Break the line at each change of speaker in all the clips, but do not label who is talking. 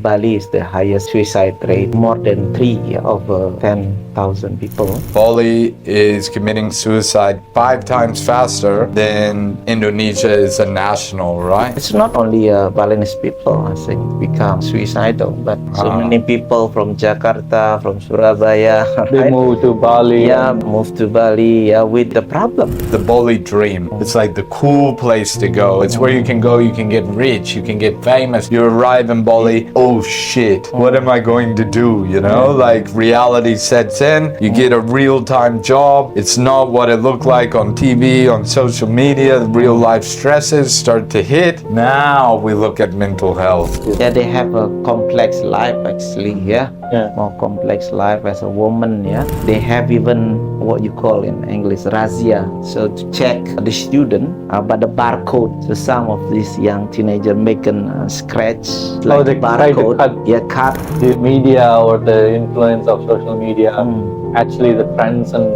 Bali is the highest suicide rate, more than 10,000 people.
Bali is committing suicide 5 times faster than Indonesia is a national, right?
It's not only Balinese people, I think, become suicidal, but so many people from Jakarta, from Surabaya,
They move to Bali.
Yeah, move to Bali with the problem.
The Bali dream. It's like the cool place to go. It's where you can go, you can get rich, you can get famous. You arrive in Bali, oh shit, what am I going to do? You know, like reality sets in, you get a real-time job. It's not what it looked like on TV, on social media. Real life stresses start to hit. Now we look at mental health.
Yeah, they have a complex life actually, more complex life as a woman, They have even what you call in English razzia, so to check the student by the barcode. So some of these young teenagers making scratch like
they
barcode.
try to cut the media or the influence of social media. Actually, the trends and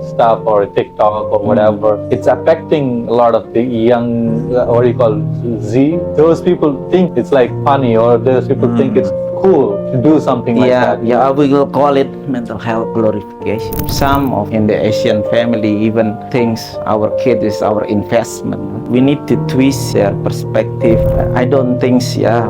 stuff or TikTok or whatever, it's affecting a lot of the young, what do you call Z? Those people think it's like funny, or those people think it's cool to do something like that.
Yeah, we will call it mental health glorification. Some of in the Asian family even thinks our kid is our investment. We need to twist their perspective. I don't think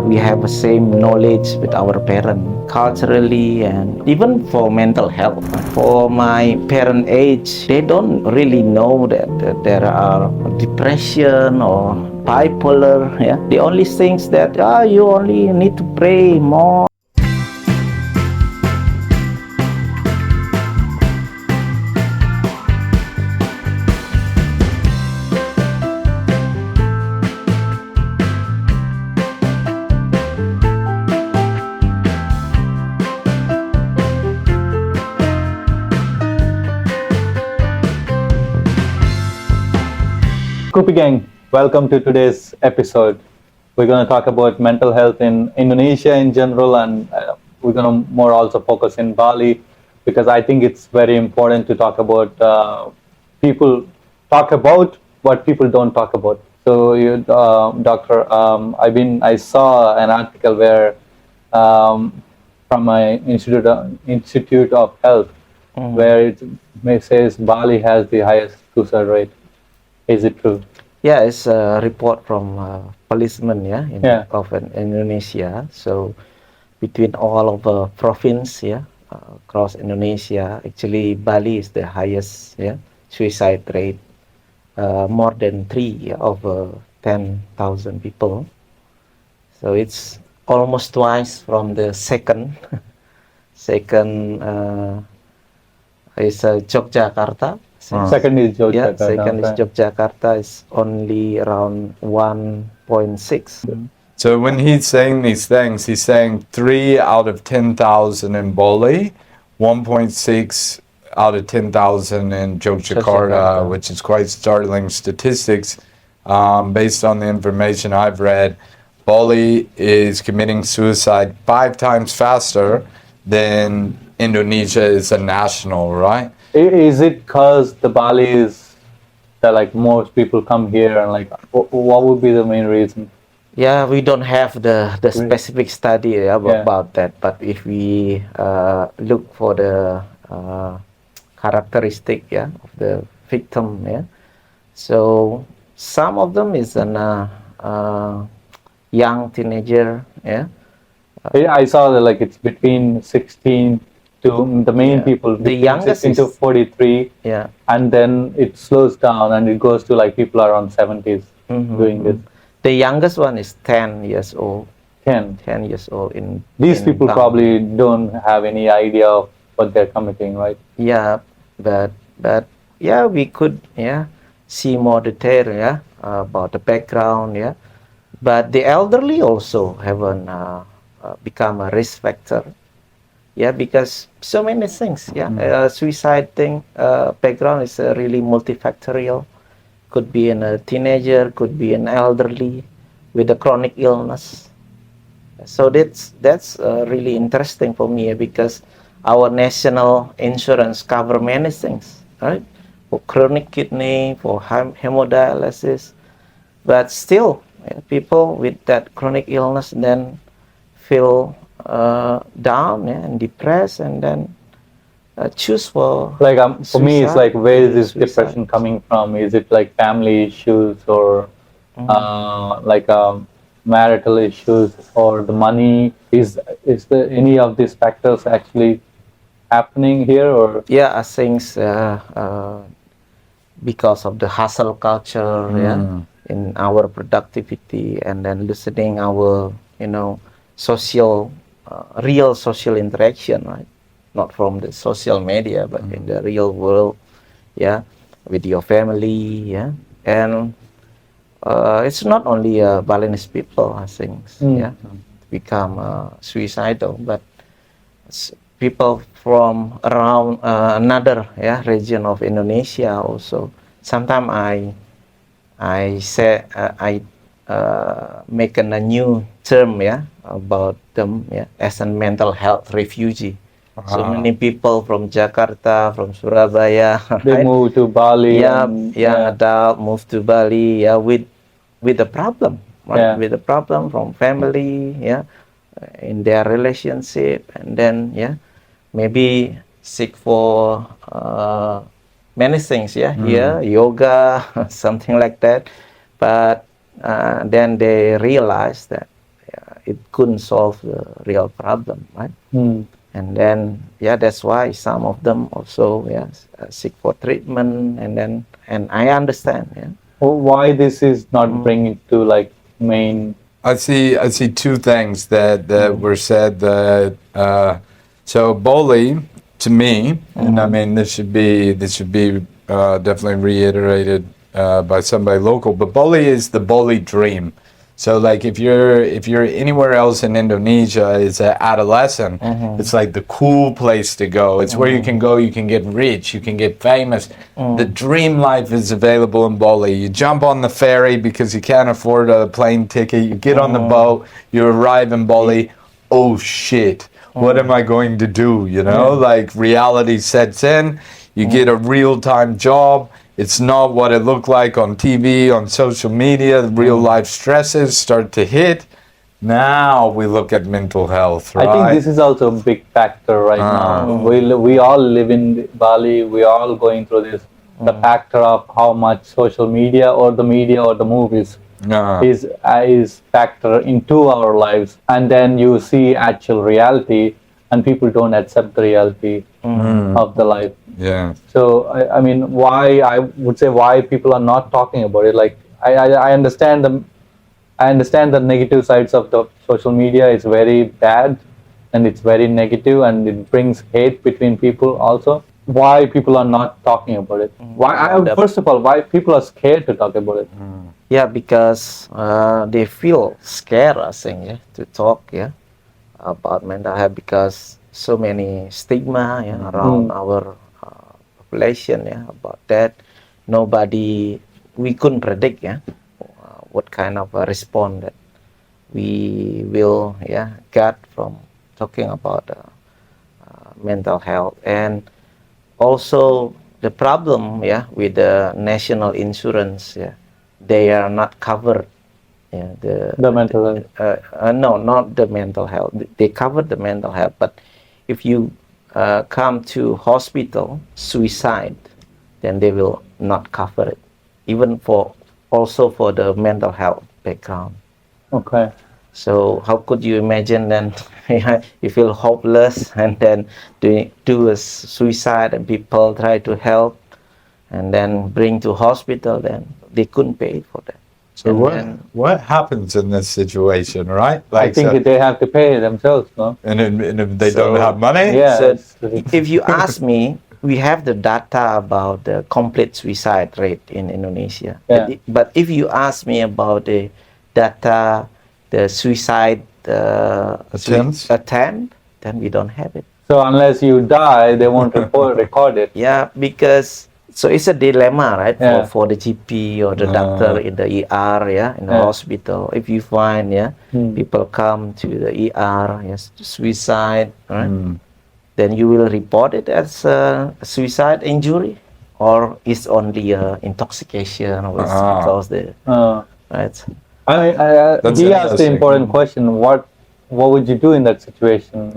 we have the same knowledge with our parents culturally and even for mental health. For my parent age, they don't really know that there are depression or bipolar. The only things that you only need to pray more.
Scoopy Gang, welcome to today's episode. We're going to talk about mental health in Indonesia in general, and we're going to more also focus in Bali, because I think it's very important to talk about people talk about what people don't talk about. So, Doctor, I saw an article where from my Institute of Health, where it says Bali has the highest suicide rate. Is it true?
Yeah, it's a report from policemen of Indonesia. So between all of the province across Indonesia, actually Bali is the highest suicide rate, more than 10,000 people. So it's almost twice from the second is Yogyakarta.
Second is Yogyakarta.
Second is Yogyakarta, is only around 1.6.
So when he's saying these things, he's saying 3 out of 10,000 in Bali, 1.6 out of 10,000 in Yogyakarta, which is quite startling statistics. Based on the information I've read, Bali is committing suicide 5 times faster than Indonesia is a national, right?
Is it because the Bali is that like most people come here, and like what would be the main reason?
Yeah, we don't have the specific study about that, but if we look for the characteristic of the victim, so some of them is an young teenager.
I saw that like it's between 16 to the main people,
the youngest
16 to 43, and then it slows down and it goes to like people around 70s doing this.
The youngest one is 10 years old.
10
years old.
These people
town.
probably don't have any idea of what they're committing, right?
Yeah, but we could see more detail about the background, but the elderly also haven't become a risk factor. Because so many things. Suicide thing background is really multifactorial. Could be in a teenager, could be an elderly with a chronic illness. So that's really interesting for me, because our national insurance cover many things, right? For chronic kidney, for hemodialysis, but still people with that chronic illness then feel down, yeah, and depressed, and then choose for
Like for me, it's
suicide.
like, where is this
Suicide.
depression coming from? Is it like family issues, or like marital issues, or the money? Is there any of these factors actually happening here, or
Yeah, I think because of the hustle culture, yeah, in our productivity, and then loosening our, social, real social interaction, right? Not from the social media, but in the real world, yeah, with your family, yeah, and it's not only Balinese people, I think, yeah, become suicidal, but people from around another, yeah, region of Indonesia also. Sometimes I say I make a new term, yeah, about them, yeah, as a mental health refugee. So many people from Jakarta, from Surabaya,
they
right?
move to Bali?
Yeah,
And
young adult move to Bali, yeah, with a problem, right?
Yeah.
With a problem from family, yeah, in their relationship, and then, yeah, maybe seek for many things, yeah, here, yoga, something like that, but then they realize that, yeah, it couldn't solve the real problem, right? And then, yeah, that's why some of them also, yeah, seek for treatment, and I understand, yeah.
Why this is not bringing to like main?
I see two things that were said that so Boli to me, and I mean this should be definitely reiterated by somebody local, but Boli is the Boli dream. So like if you're anywhere else in Indonesia, it's an adolescent. It's like the cool place to go. It's where you can go, you can get rich, you can get famous. The dream life is available in Bali. You jump on the ferry because you can't afford a plane ticket. You get on the boat, you arrive in Bali. Oh shit. What am I going to do? Like reality sets in. You get a real-time job. It's not what it looked like on TV, on social media. Real life stresses start to hit. Now we look at mental health, right?
I think this is also a big factor right now. We all live in Bali. We are all going through this. The factor of how much social media or the movies is factor into our lives, and then you see actual reality, and people don't accept the reality of the life.
Yeah.
So I mean, I would say why people are not talking about it. Like I understand the negative sides of the social media. It's very bad, and it's very negative, and it brings hate between people also. Why people are not talking about it? First of all, why people are scared to talk about it?
Yeah, because they feel scared, I think, yeah, to talk, yeah, about mental health, because so many stigma, yeah, around our population, yeah, about that. We couldn't predict, yeah, what kind of a response that we will, yeah, get from talking about mental health. And also the problem, yeah, with the national insurance, yeah, they are not covered. Yeah,
The mental health.
No, not the mental health. They cover the mental health, but if you come to hospital, suicide, then they will not cover it, even also for the mental health background.
Okay.
So how could you imagine then you feel hopeless, and then do a suicide, and people try to help and then bring to hospital, then they couldn't pay for that.
So what happens in this situation, right?
I think they have to pay themselves, no?
And if they don't have money?
Yeah.
So if you ask me, we have the data about the complete suicide rate in Indonesia.
Yeah.
But if you ask me about the data, the suicide attempt, then we don't have it.
So unless you die, they won't record it.
Yeah, because so it's a dilemma, right?
Yeah.
For the GP or the doctor in the ER, yeah, in the hospital. If you find, yeah, people come to the ER, yes, suicide, right? Then you will report it as a suicide injury, or it's only intoxication, or it's because the right.
He asked the important question: what would you do in that situation?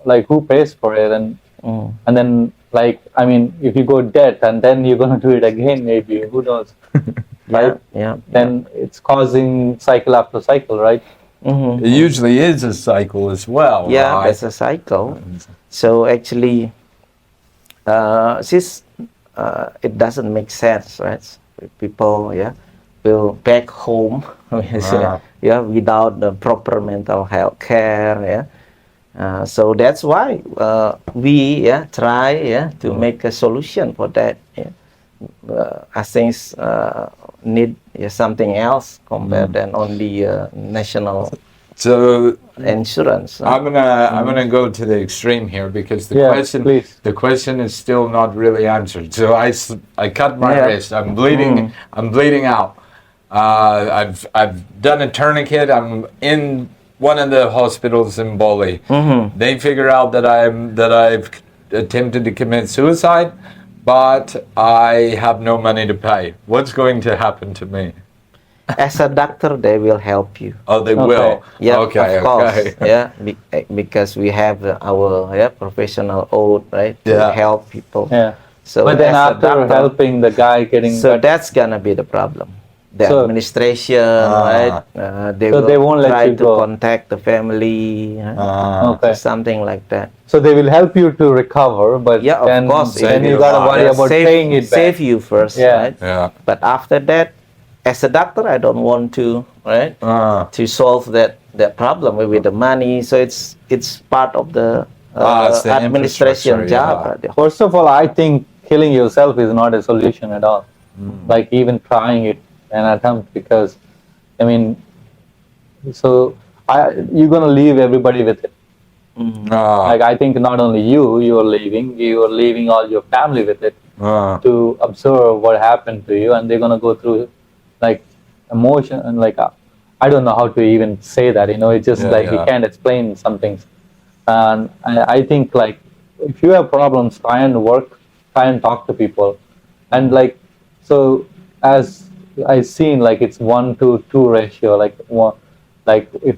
Like who pays for it? And then, like, I mean, if you go dead and then you're gonna do it again, maybe, who knows? Right? Then it's causing cycle after cycle, right?
It usually is a cycle as well.
Yeah,
right?
there's a cycle. So actually, since it doesn't make sense, right? People, will back home, without the proper mental health care, so that's why we try to make a solution for that. I think need something else compared than only national insurance.
I'm gonna go to the extreme here because the question is still not really answered. So I cut my wrist. I'm bleeding. I'm bleeding out. I've done a tourniquet. I'm in one of the hospitals in Bali. They figure out that I've attempted to commit suicide, but I have no money to pay. What's going to happen to me?
As a doctor, they will help you.
Oh, they will.
Yeah,
okay,
of course.
Okay.
Because we have our professional oath, right, to help people.
Yeah.
So
but then after helping the guy getting
that's gonna be the problem. The administration, right? They
won't
try
let you
to
go.
contact the family, something like that.
So they will help you to recover, but
of course,
then you gotta worry about paying it back.
Save you first, right?
Yeah.
But after that, as a doctor, I don't want to, right, to solve that problem with the money. So it's part of the administration job.
First of all, I think killing yourself is not a solution at all. Like even trying it an attempt, because I mean, so you're gonna leave everybody with it. Like I think not only you are leaving all your family with it to observe what happened to you, and they're gonna go through like emotion and like I don't know how to even say that. It's just you can't explain some things. And I think like if you have problems, try and talk to people, and like so as I've seen, like it's 1-to-2 ratio. Like if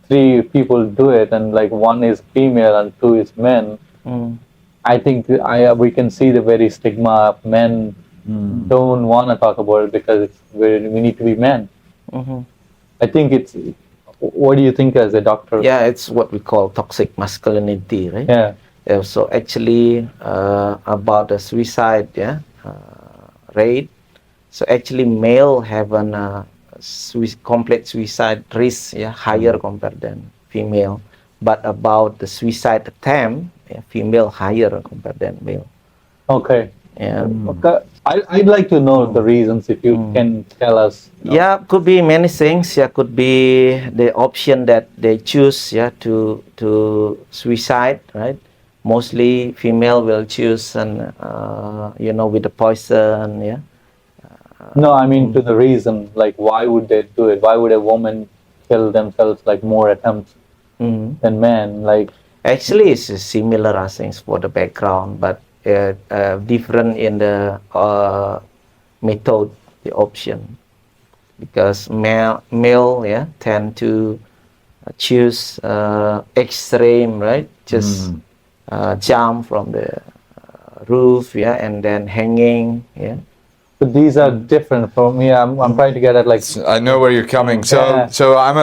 3 people do it, and like 1 is female and 2 is men, I think we can see the very stigma of men don't want to talk about it because we need to be men. I think it's. What do you think as a doctor?
Yeah, it's what we call toxic masculinity, right?
Yeah.
So actually, about the suicide, rate. So actually, male have an complete suicide risk, higher compared than female. But about the suicide attempt, female higher compared than male.
Okay.
Yeah.
Okay. I'd like to know the reasons, if you can tell us.
Yeah, could be many things. Yeah, could be the option that they choose. To suicide, right? Mostly female will choose, and with the poison.
No, I mean to the reason. Like, why would they do it? Why would a woman kill themselves like more attempts than men? Like,
actually, it's similar, I think, for the background, but different in the method, the option, because male tend to choose extreme, right? Just jump from the roof, and then hanging,
But these are different for me. I'm trying to get at like.
I know where you're coming. So I'm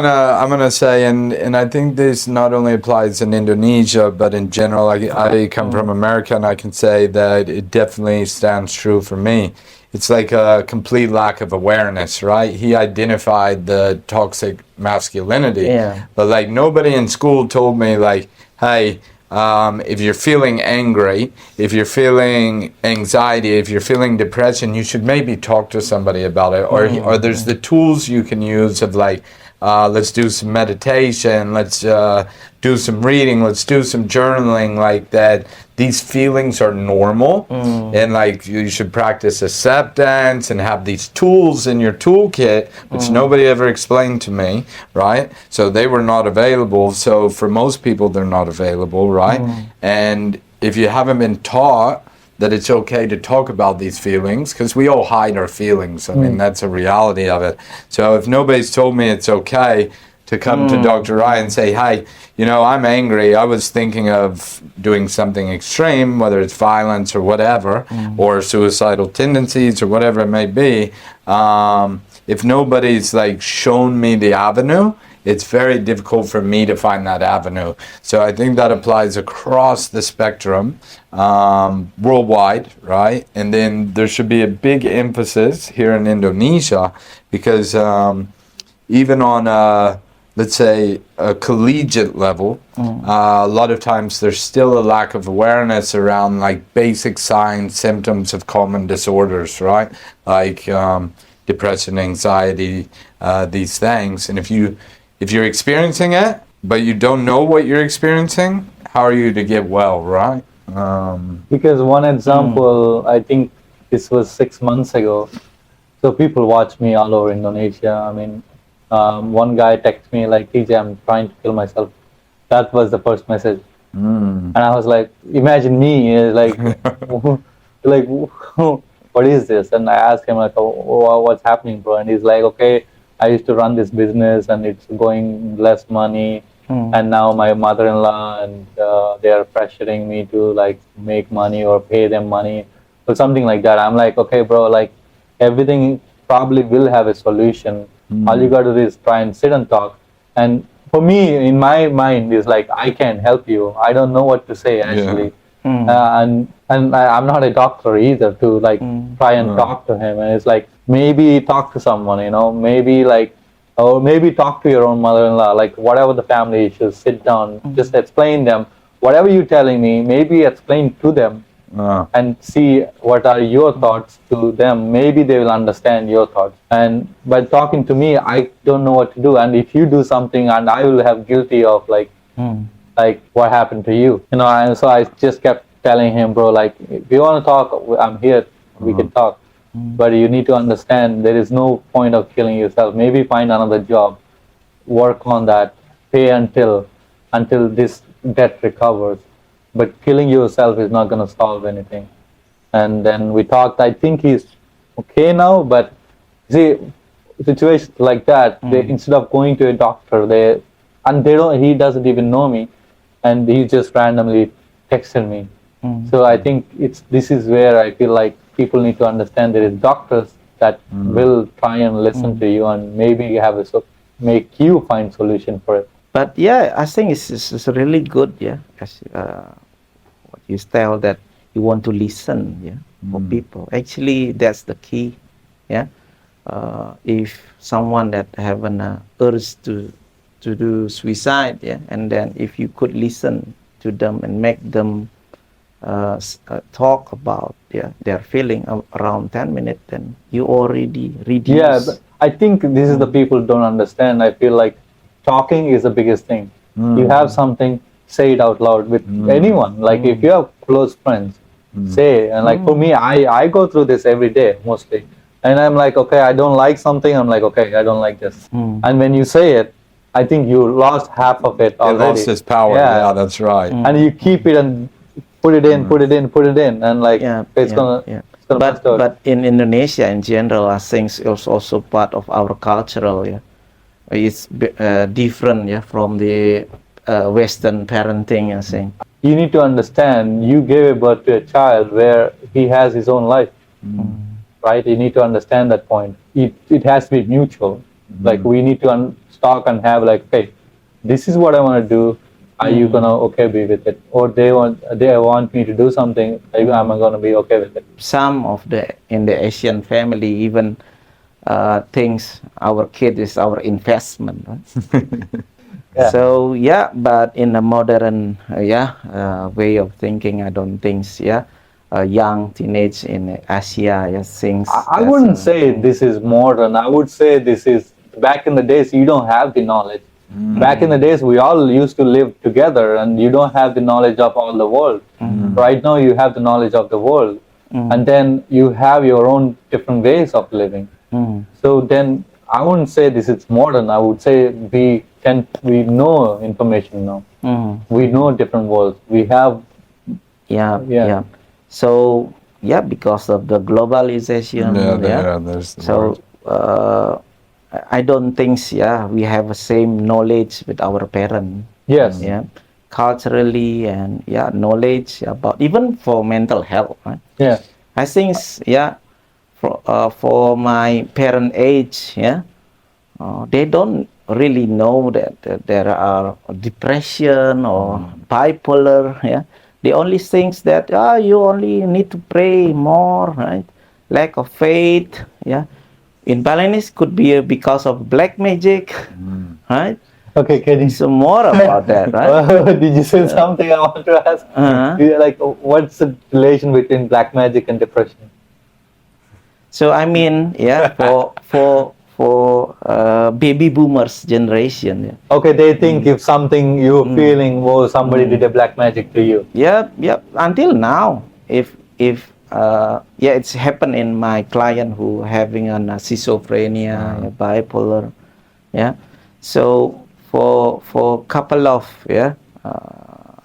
gonna say, and I think this not only applies in Indonesia, but in general. I come from America, and I can say that it definitely stands true for me. It's like a complete lack of awareness, right? He identified the toxic masculinity, but like nobody in school told me like, hey. If you're feeling angry, if you're feeling anxiety, if you're feeling depression, you should maybe talk to somebody about it. Or there's the tools you can use of like, let's do some meditation, let's do some reading, let's do some journaling, like that. These feelings are normal, and like you should practice acceptance and have these tools in your toolkit, which nobody ever explained to me, right? So they were not available. So for most people, they're not available, right? And if you haven't been taught that it's okay to talk about these feelings, because we all hide our feelings. I mean, that's a reality of it. So if nobody's told me it's okay to come to Dr. Rai and say, "Hi, I'm angry. I was thinking of doing something extreme, whether it's violence or whatever, or suicidal tendencies or whatever it may be." If nobody's like shown me the avenue, it's very difficult for me to find that avenue. So I think that applies across the spectrum, worldwide, right? And then there should be a big emphasis here in Indonesia, because even on let's say a collegiate level, a lot of times there's still a lack of awareness around like basic signs, symptoms of common disorders, right? Like depression, anxiety, these things. And if you're experiencing it, but you don't know what you're experiencing, how are you to get well, right?
Because one example, I think this was 6 months ago. So people watch me all over Indonesia. I mean, one guy texted me like, "TJ, I'm trying to kill myself." That was the first message. And I was like, imagine me, like, like, what is this? And I asked him like, "Oh, what's happening, bro?" And he's like, "Okay, I used to run this business and it's going less money. And now my mother-in-law and they are pressuring me to like make money or pay them money or something like that." I'm like, "Okay, bro, like everything probably will have a solution. All you got to do is try and sit and talk." And for me, in my mind, is like, I can't help you. I don't know what to say actually. And I'm not a doctor either to like try and talk to him. And it's like, maybe talk to someone, maybe like, or maybe talk to your own mother-in-law, like whatever the family issues, sit down, just explain them. Whatever you're telling me, maybe explain to them and see what are your thoughts to them. Maybe they will understand your thoughts. And by talking to me, I don't know what to do. And if you do something, and I will have guilty of like what happened to you, And so I just kept telling him, "Bro, like if you want to talk, I'm here. We can talk. But you need to understand there is no point of killing yourself. Maybe find another job, work on that, pay until this debt recovers. But killing yourself is not going to solve anything." And then we talked. I think he's okay now. But see, situations like that, they, instead of going to a doctor, he doesn't even know me, and he just randomly texted me. So I think this is where I feel like people need to understand there is doctors that will try and listen to you and maybe make you find solution for it.
But yeah, I think it's really good, as what you tell, that you want to listen, for people. Actually, that's the key, if someone that have an urge to do suicide, and then if you could listen to them and make them talk about their feeling around 10 minutes, then you already reduce.
Yeah, but I think this is the people don't understand. I feel like talking is the biggest thing. You have something, say it out loud with anyone. Like if you have close friends, say. And like for me, I go through this every day mostly. And I'm like, okay, I don't like something. I'm like, okay, I don't like this. And when you say it, I think you lost half of it already.
It lost its power. Yeah, that's right.
And you keep it and put it in, and like it's gonna.
But in Indonesia in general, I think it's also part of our cultural. It's different, from the Western parenting, I think.
You need to understand. You gave birth to a child where he has his own life, right? You need to understand that point. It has to be mutual. Like we need to talk and have like, okay, this is what I want to do. Are you gonna be with it? Or they want me to do something, am I gonna be okay with it?
Some of in the Asian family even thinks our kid is our investment, right? So but in a modern way of thinking, I don't think young teenage in Asia thinks.
I wouldn't say this is modern. I would say this is back in the days. You don't have the knowledge. Back in the days, we all used to live together, and you don't have the knowledge of all the world. Right now, you have the knowledge of the world, and then you have your own different ways of living. So then, I wouldn't say this is modern. I would say we know information now. We know different worlds. We have.
So because of the globalization.
There's the word.
I don't think we have the same knowledge with our parents.
Yes.
Yeah, culturally and knowledge about even for mental health. Right?
Yeah.
I think for my parent age, they don't really know that there are depression or bipolar. Yeah, they only think that you only need to pray more, right? Lack of faith. Yeah, in Balinese could be because of black magic, right?
Okay, can you?
So more about that, right?
Did you say something I want to ask? Yeah, like, what's the relation between black magic and depression?
So I mean, for baby boomers generation. Yeah.
Okay, they think if something you're feeling, oh, somebody did a black magic to you.
Yep. Until now, if it's happened in my client who having a schizophrenia, bipolar. Yeah. So for couple of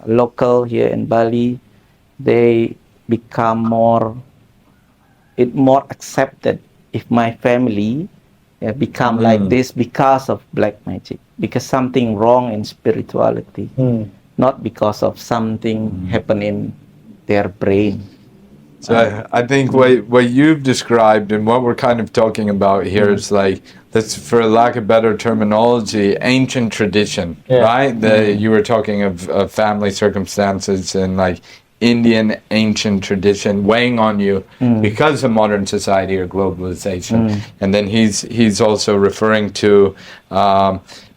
local here in Bali, they become more accepted if my family become like this because of black magic, because something wrong in spirituality, not because of something happen in their brain.
So I think what you've described and what we're kind of talking about here is like, that's, for lack of better terminology, ancient tradition, right? You were talking of family circumstances and like Indian ancient tradition weighing on you because of modern society or globalization. And then he's also referring to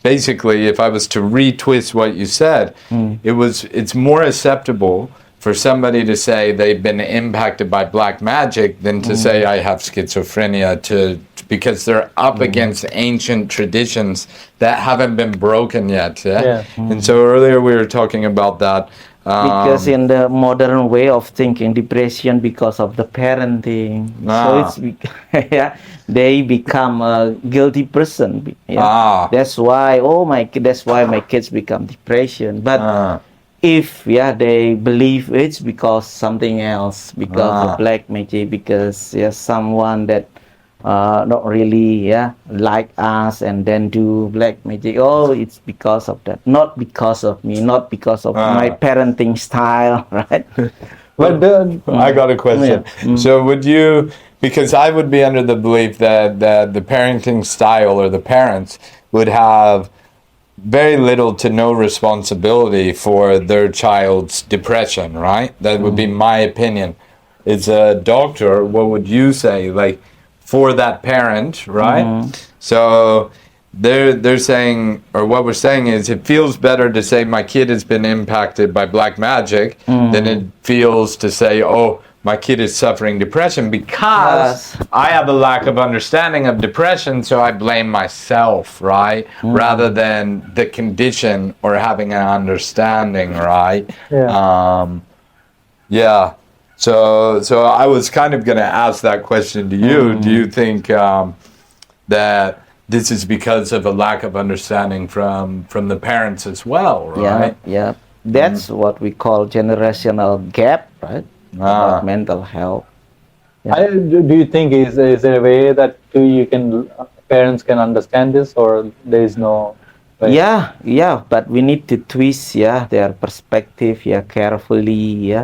basically, if I was to retwist what you said, it's more acceptable for somebody to say they've been impacted by black magic than to say I have schizophrenia, because they're up against ancient traditions that haven't been broken yet. And so earlier we were talking about that.
Because in the modern way of thinking, depression because of the parenting, so it's they become a guilty person. That's why that's why my kids become depression. But if they believe it's because something else, because of black magic, because someone that not really like us and then do black magic, it's because of that, not because of me, not because of my parenting style, right?
But I got a question. So would you, because I would be under the belief that the parenting style or the parents would have very little to no responsibility for their child's depression, right? That would be my opinion. As a doctor, what would you say, like, for that parent, right? So they're saying, or what we're saying is, it feels better to say my kid has been impacted by black magic than it feels to say, oh, my kid is suffering depression, because I have a lack of understanding of depression, so I blame myself, right? Rather than the condition or having an understanding, right? So I was kind of going to ask that question to you. Do you think that this is because of a lack of understanding from the parents as well, right?
That's what we call generational gap, right? About mental health.
Do you think is there a way that parents can understand this, or there is no way?
But we need to twist their perspective carefully.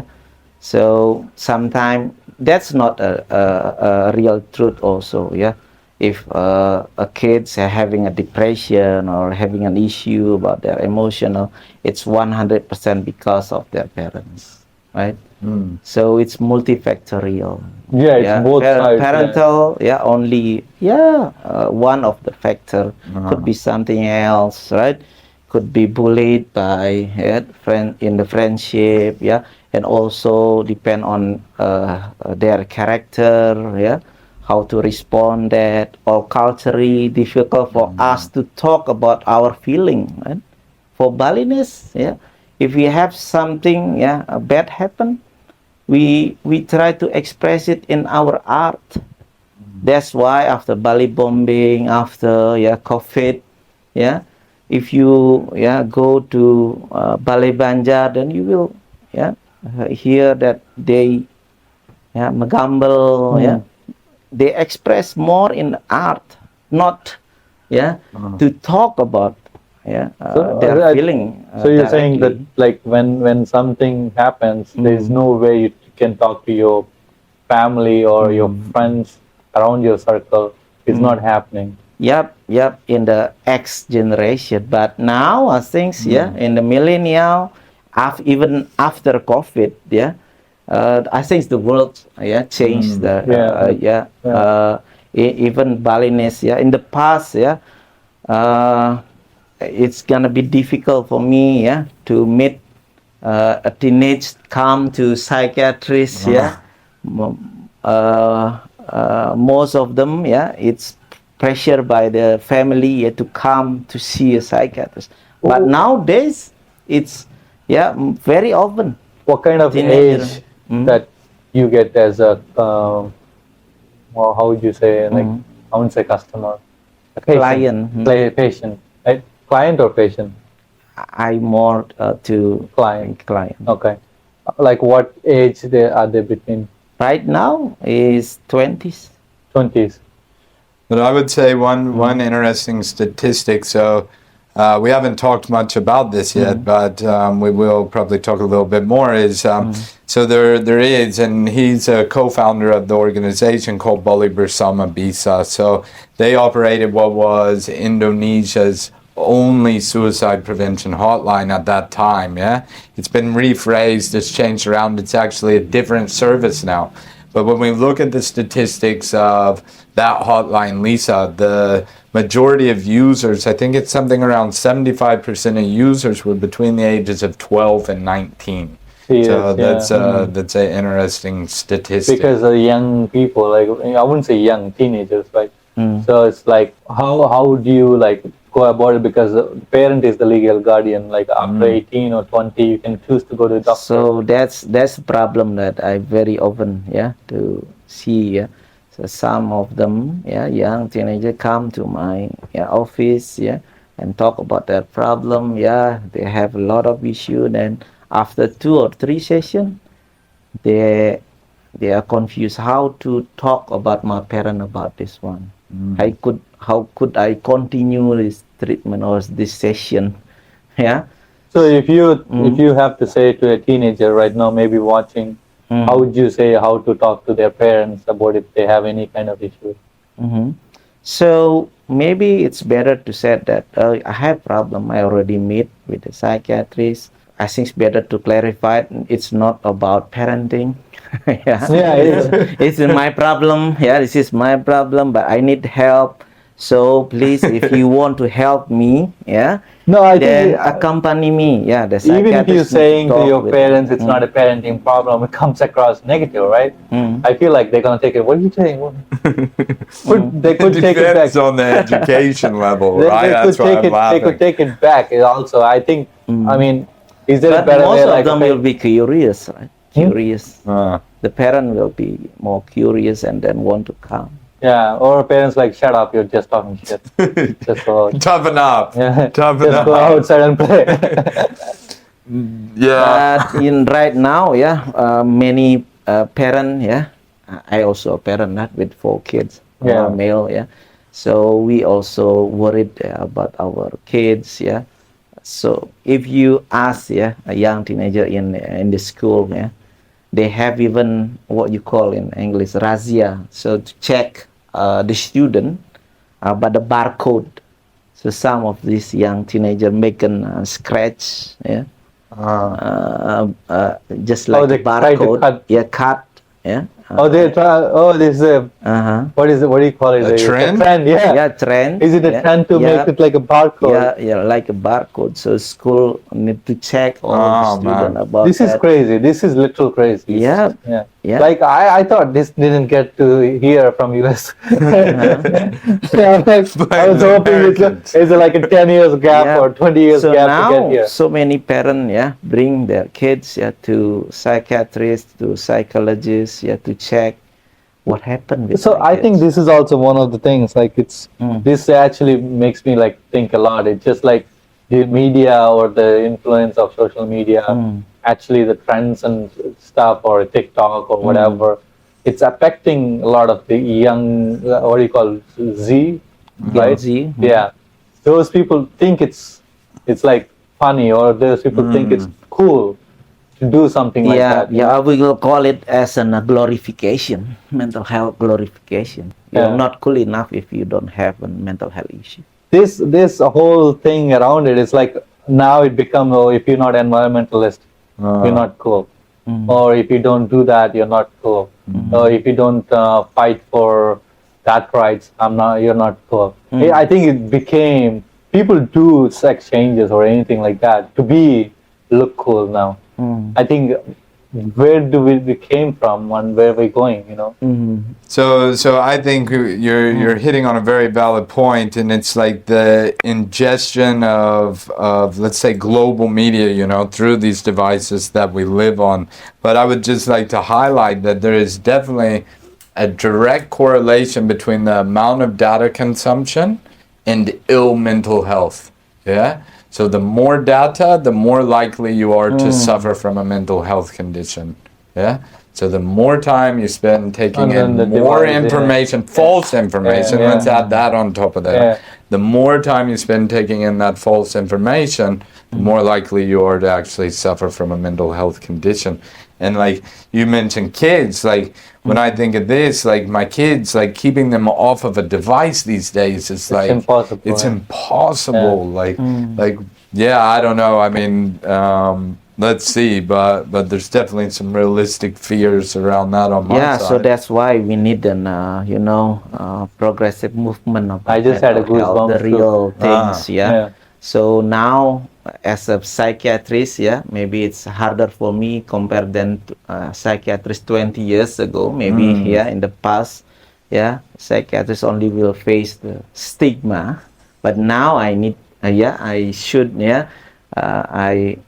So sometimes that's not a real truth also. If a kid's having a depression or having an issue about their emotional, it's 100% because of their parents, right? So it's multifactorial.
It's both sides.
Parental, only one of the factor. Could be something else, right? Could be bullied by friend in the friendship, and also depend on their character, how to respond that, or culturally difficult for us to talk about our feeling, right? For Balinese, if we have something bad happen, we try to express it in our art. That's why after Bali bombing, after COVID, if you go to Balai Banjar, then you will hear that they megambel, they express more in art, not yeah, to talk about their feeling.
So you're saying that
directly.
like when something happens, there's
Mm.
no way you can talk to your family or your friends around your circle. It's not happening.
Yep, in the X generation. But now I think, in the millennial, even after COVID, I think the world, changed. Even Balinese, in the past, uh, it's gonna be difficult for me, to meet a teenage come to psychiatrist, most of them, it's pressure by the family, to come to see a psychiatrist. But nowadays, it's very often
What kind of
teenager.
age that you get as a or how would you say, like, I wouldn't say customer, a patient,
Client.
patient, right? Client or patient?
I more to
Client.
client.
Okay. Like what age are they between?
Right now is 20s.
20s.
But I would say one interesting statistic. So we haven't talked much about this yet, but we will probably talk a little bit more. So there is, and he's a co-founder of the organization called Bali Bersama Bisa. So they operated what was Indonesia's only suicide prevention hotline at that time. It's been rephrased, it's changed around, it's actually a different service now. But when we look at the statistics of that hotline, Lisa, the majority of users, I think it's something around 75% of users were between the ages of 12 and 19.
Yes,
so that's an interesting statistic.
Because the young people, like, I wouldn't say young, teenagers, right? So it's like, how do you like go about it? Because the parent is the legal guardian. Like after 18 or 20, you can choose to go to the doctor.
So that's the problem that I very often to see. So some of them, young teenagers come to my office, and talk about their problem. They have a lot of issue. Then after 2 or 3 sessions, they are confused how to talk about my parent about this one. How could I continue this treatment or this session?
So if you have to say to a teenager right now, maybe watching, how would you say how to talk to their parents about if they have any kind of issue?
So maybe it's better to say that I have problem. I already meet with the psychiatrist. I think it's better to clarify it's not about parenting. It's my problem. This is my problem, but I need help. So please, if you want to help me, then accompany me. The
Even if you're saying to your parents it's not a parenting problem, it comes across negative, right? I feel like they're gonna take it. What are you saying? They could take it back.
Depends on the education level, right?
They could take it back. Also, I think. I mean, is there a better
most
way?
Of
like
them will be curious, right? Curious.
The
parent will be more curious and then want to come.
Yeah, or parents like, shut up, you're just talking shit. Just go out.
Toughen up. Toughen
just
up.
go outside and play.
In right now, many parents, I also a parent, not with 4 kids, male, So we also worried about our kids, So if you ask, a young teenager in the school, they have even what you call in English razzia, so to check the student by the barcode. So some of these young teenagers making scratch, just like
they
a barcode, cut,
they try. This is a what is it? What do you call it?
A trend?
Trend,
trend.
Is it a trend to make it like a barcode?
Like a barcode. So school need to check all the student about
this is crazy. This is literal crazy.
Yeah.
Like I thought this didn't get to hear from US. I was hoping it's like a 10 years gap or 20 years gap
now,
to get here.
So many parents, bring their kids, to psychiatrists, to psychologists, to check what happened with
so I think this is also one of the things, like it's this actually makes me like think a lot. It's just like the media or the influence of social media, actually the trends and stuff, or TikTok or whatever, it's affecting a lot of the young, what do you call Z
Gen
right?
Z.
Yeah, those people think it's like funny, or those people think it's cool to do something like
Yeah,
that.
yeah, we will call it as a glorification, mental health glorification. You're
Yeah.
not cool enough if you don't have a mental health issue.
This whole thing around it is like now it becomes, oh, if you're not environmentalist, you're not cool, or if you don't do that, you're not cool, or if you don't fight for that rights, you're not cool. I think it became, people do sex changes or anything like that to be look cool now. I think, where do we came from and where we're going, you know?
So I think you're hitting on a very valid point, and it's like the ingestion of let's say global media, you know, through these devices that we live on. But I would just like to highlight that there is definitely a direct correlation between the amount of data consumption and ill mental health. Yeah. So the more data, the more likely you are to suffer from a mental health condition. Yeah. So the more time you spend taking in more information, false information, let's add that on top of that.
Yeah.
The more time you spend taking in that false information, the more likely you are to actually suffer from a mental health condition. And like you mentioned kids, like when I think of this, like my kids, like keeping them off of a device these days, it's like
impossible.
It's impossible. Like yeah, I don't know. I mean, let's see, but there's definitely some realistic fears around that on my side.
So that's why we need an progressive movement of
I just had a
mental health,
goosebumps
the real things.
Yeah.
So now, as a psychiatrist, maybe it's harder for me compared than psychiatrist 20 years ago. Maybe in the past, psychiatrists only will face the stigma, but now I need, I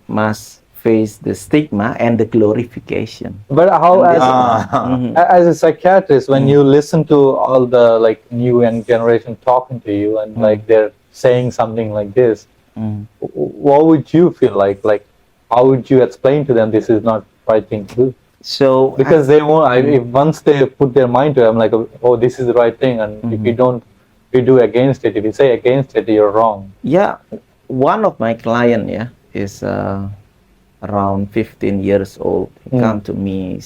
must face the stigma and the glorification.
But how, as a psychiatrist, when you listen to all the like new young generation talking to you and like they're saying something like this, what would you feel like? Like, how would you explain to them this is not right thing to do?
So
because they won't. If once they put their mind to it, I'm like, oh, this is the right thing, and if you don't, if you do against it, if you say against it, you're wrong.
Yeah, one of my client is around 15 years old. He come to me.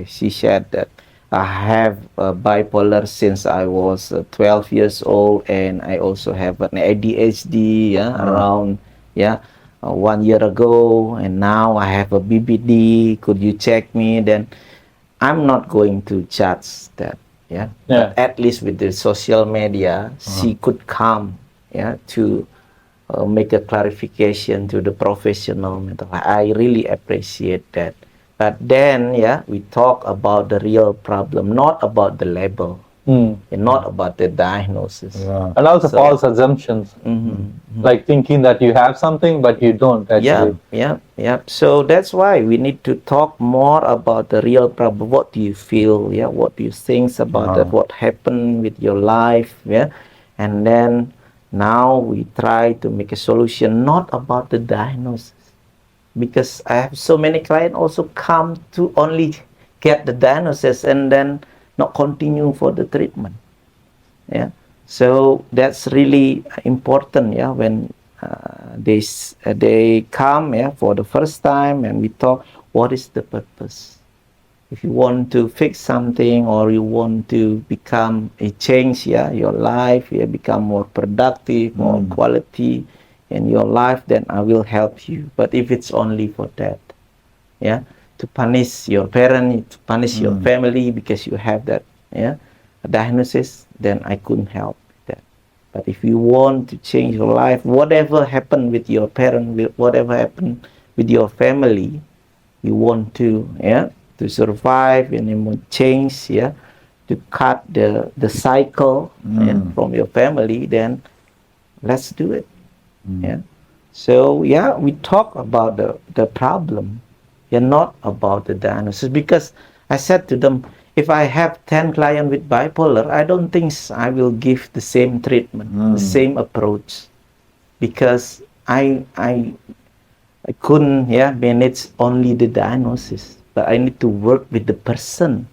She said that I have bipolar since I was 12 years old, and I also have an ADHD around 1 year ago, and now I have a BBD. Could you check me? Then I'm not going to judge that. But at least with the social media, she could come to make a clarification to the professional mental health. I really appreciate that. But then, we talk about the real problem, not about the label, and not about the diagnosis.
And also false assumptions, like thinking that you have something, but you don't actually.
So that's why we need to talk more about the real problem. What do you feel? What do you think about that? What happened with your life? And then now we try to make a solution, not about the diagnosis. Because I have so many clients also come to only get the diagnosis and then not continue for the treatment. So that's really important. When they come for the first time, and we talk, what is the purpose? If you want to fix something, or you want to become a change your life, become more productive, more quality in your life, then I will help you. But if it's only for that, to punish your parent, to punish your family because you have that diagnosis, then I couldn't help that. But if you want to change your life, whatever happened with your parent, whatever happened with your family, you want to survive, and you want change, to cut the cycle from your family, then let's do it. So we talk about the problem, not about the diagnosis. Because I said to them, if I have 10 clients with bipolar, I don't think I will give the same treatment, the same approach, because I couldn't manage only the diagnosis, but I need to work with the person.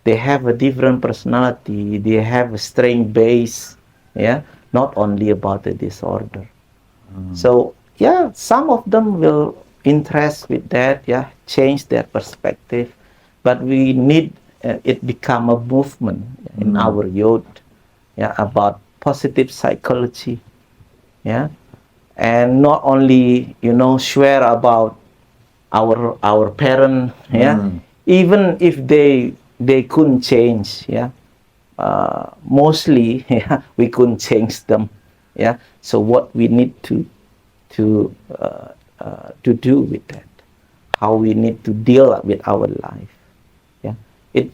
They they have a different personality, they have a strength base, yeah, not only about the disorder. So yeah, some of them will interest with that, yeah, change their perspective, but we need it become a movement in our youth, yeah, about positive psychology, yeah, and not only swear about our parent, yeah, even if they couldn't change, yeah, mostly yeah, we couldn't change them, yeah. So what we need to do with that, how we need to deal with our life, yeah, it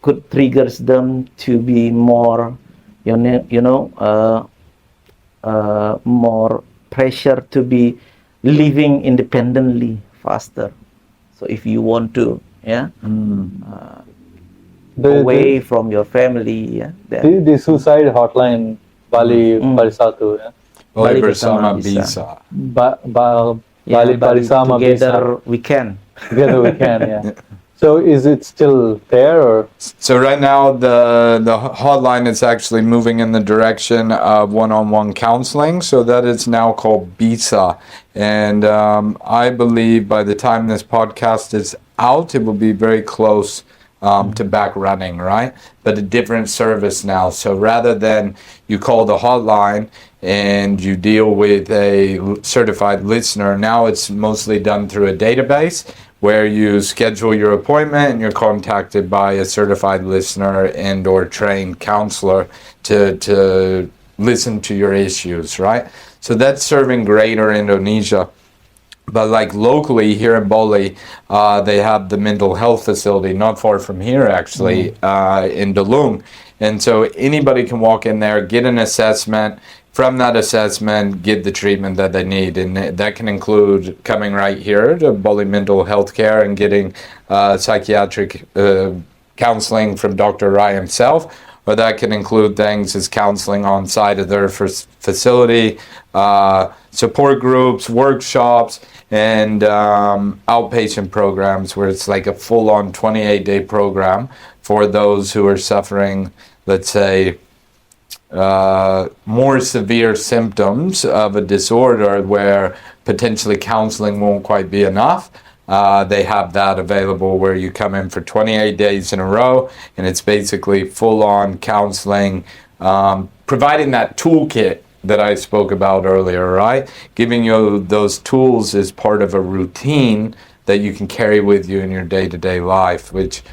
could triggers them to be more more pressure to be living independently faster. So if you want to, yeah, away from your family, yeah, then
the suicide hotline Bali Barisatu, yeah?
Bali
Bali bersama
bersama
bisa.
bisa.
Yeah,
Bali Barisama
together
Bisa.
we can.
Together we can, yeah. So is it still there, or
So right now the hotline is actually moving in the direction of one-on-one counseling. So that is now called BISA, and I believe by the time this podcast is out, it will be very close to back running, right? But a different service now. So rather than you call the hotline and you deal with a certified listener, now it's mostly done through a database where you schedule your appointment and you're contacted by a certified listener and or trained counselor to listen to your issues, right? So that's serving greater Indonesia. But like locally here in Bali, they have the mental health facility not far from here actually, in Dalung. And so anybody can walk in there, get an assessment, from that assessment, get the treatment that they need. And that can include coming right here to Bali Mental Health Care and getting psychiatric counseling from Dr. Rai himself. Or that can include things as counseling on site of their facility, support groups, workshops, and outpatient programs where it's like a full-on 28-day program for those who are suffering, let's say, more severe symptoms of a disorder where potentially counseling won't quite be enough. They have that available where you come in for 28 days in a row, and it's basically full-on counseling, providing that toolkit that I spoke about earlier, right? Giving you those tools as part of a routine that you can carry with you in your day-to-day life, which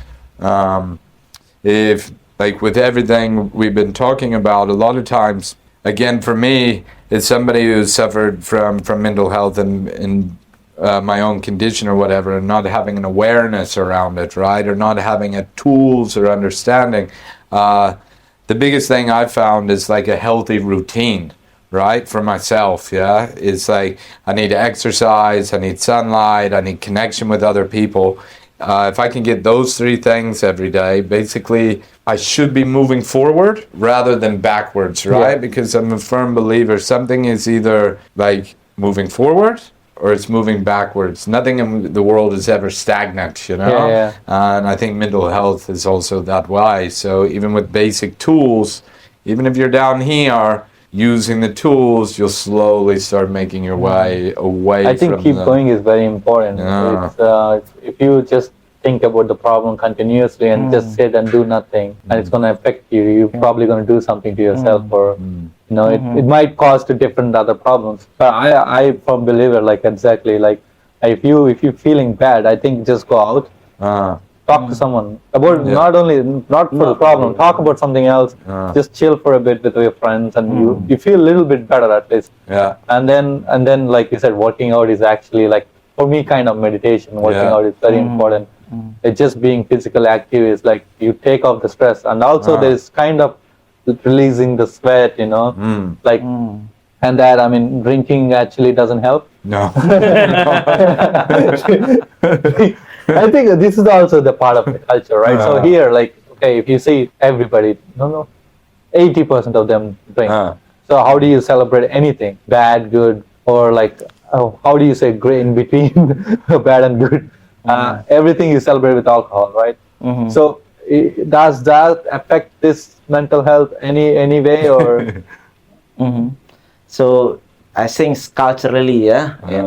if like with everything we've been talking about, a lot of times, again, for me, as somebody who's suffered from mental health and my own condition or whatever, and not having an awareness around it, right, or not having a tools or understanding, the biggest thing I've found is like a healthy routine, right, for myself, yeah? It's like I need to exercise, I need sunlight, I need connection with other people. If I can get those three things every day, basically I should be moving forward rather than backwards, right? Yeah. Because I'm a firm believer something is either like moving forward or it's moving backwards. Nothing in the world is ever stagnant, you know?
Yeah.
And I think mental health is also that way. So even with basic tools, even if you're down here, using the tools, you'll slowly start making your way away
I think
from
keep
them.
going is very important.
Yeah.
If you just think about the problem continuously and just sit and do nothing, and it's going to affect you, you're probably going to do something to yourself, or you know, it might cause to different other problems. But I firm believer, like exactly, like if you're feeling bad, I think just go out. Talk to someone about not for the problem. Talk about something else. Just chill for a bit with your friends, and you feel a little bit better at least.
Yeah.
And then like you said, working out is actually like for me kind of meditation. Working out is very important. It's just being physically active is like you take off the stress, and also there's kind of releasing the sweat, you know, like. And that, I mean, drinking actually doesn't help.
No.
I think this is also the part of the culture, right? So here, like, okay, if you see everybody, 80% of them drink. So how do you celebrate anything? Bad, good, or like, how do you say gray in between bad and good? Everything you celebrate with alcohol, right? So does that affect this mental health any way or?
Mhm. So I think culturally, yeah, in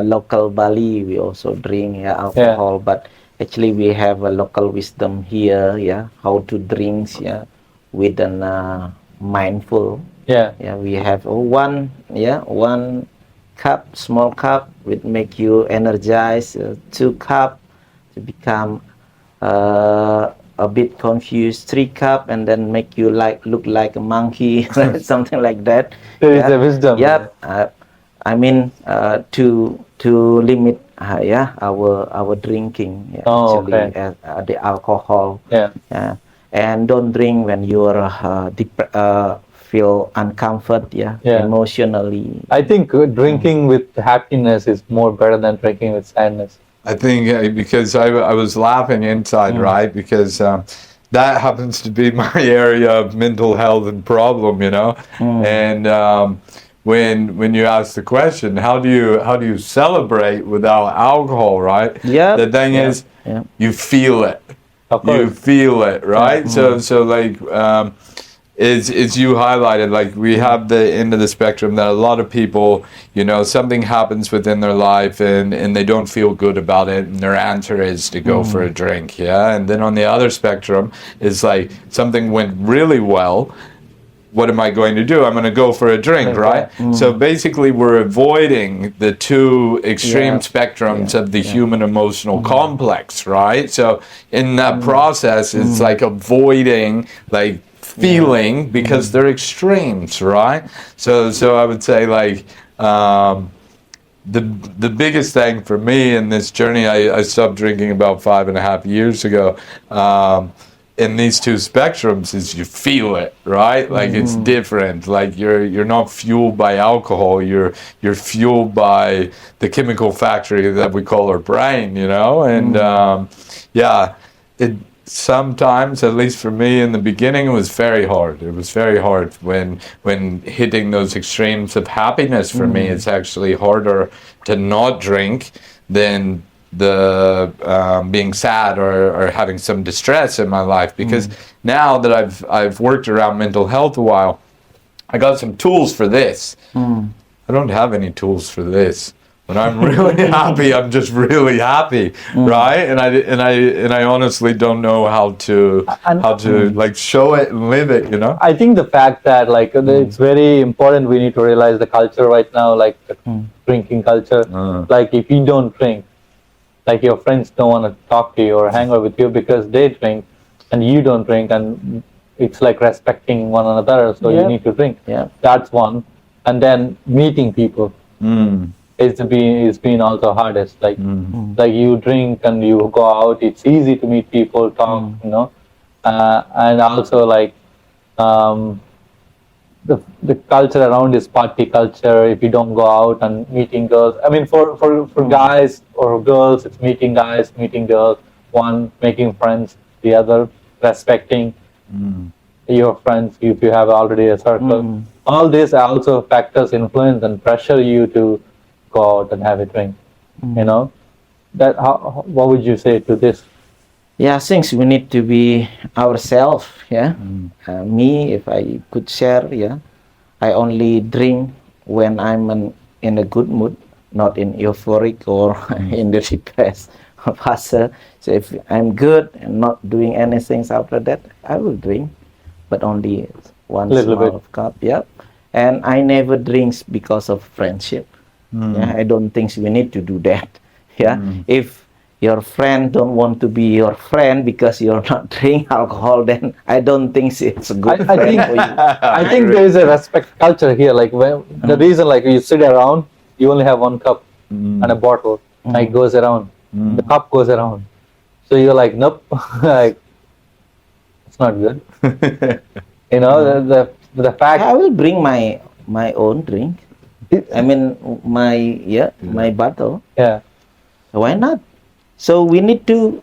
local Bali, we also drink alcohol, but actually we have a local wisdom here, yeah, how to drink, yeah, with an mindful.
Yeah.
Yeah, we have one cup, small cup, would make you energize. 2 cup to become a bit confused. 3 cup and then make you look like a monkey, something like that.
There is a wisdom.
Yep. I mean to limit our drinking. Yeah,
Oh,
actually,
okay.
the alcohol.
Yeah.
And don't drink when you're feel uncomfort. Yeah. Emotionally.
I think drinking with happiness is more better than drinking with sadness.
I think because I was laughing inside, right? Because that happens to be my area of mental health and problem, you know. And when you ask the question, how do you celebrate without alcohol, right?
Yeah.
The thing is, you feel it. You feel it, right? So like. Is you highlighted, like we have the end of the spectrum that a lot of people, you know, something happens within their life and they don't feel good about it, and their answer is to go for a drink, and then on the other spectrum is like something went really well. What am I going to do? I'm going to go for a drink, right? So basically we're avoiding the two extreme spectrums of the human emotional complex, right? So in that process, it's like avoiding like feeling because they're extremes, right? So I would say like the biggest thing for me in this journey, I stopped drinking about 5.5 years ago. In these two spectrums is you feel it, right? Like it's different. Like you're not fueled by alcohol. You're fueled by the chemical factory that we call our brain, you know. And it sometimes, at least for me in the beginning, it was very hard. It was very hard when hitting those extremes of happiness. For me, it's actually harder to not drink than the being sad or having some distress in my life, because now that I've worked around mental health a while, I got some tools for this. I don't have any tools for this. When I'm really happy, I'm just really happy, right? And I honestly don't know how to like show it and live it, you know.
I think the fact that like it's very important. We need to realize the culture right now, like the drinking culture. Like if you don't drink, like your friends don't want to talk to you or hang out with you because they drink and you don't drink, and it's like respecting one another, so you need to drink. That's one. And then meeting people. It's been also hardest. Like you drink and you go out, it's easy to meet people, talk, you know. And also like the culture around is party culture. If you don't go out and meeting girls, I mean for guys or girls, it's meeting guys, meeting girls, one making friends, the other respecting your friends if you have already a circle. All these also factors influence and pressure you to go out and have a drink. You know, that what would you say to this?
Yeah, I think we need to be ourselves. Yeah, me, if I could share, I only drink when I'm in a good mood, not in euphoric or in the depressed fase. So if I'm good and not doing anything after that, I will drink, but only one small cup. Yeah, and I never drinks because of friendship. Yeah, I don't think we need to do that. Yeah, if your friend don't want to be your friend because you're not drinking alcohol, then I don't think it's a good friend for you.
I think there is a respect culture here. Like when the reason, like you sit around, you only have one cup and a bottle. Like goes around, the cup goes around. So you're like, nope, like it's not good. You know, the fact.
I will bring my own drink. I mean my bottle.
Yeah.
Why not? So we need to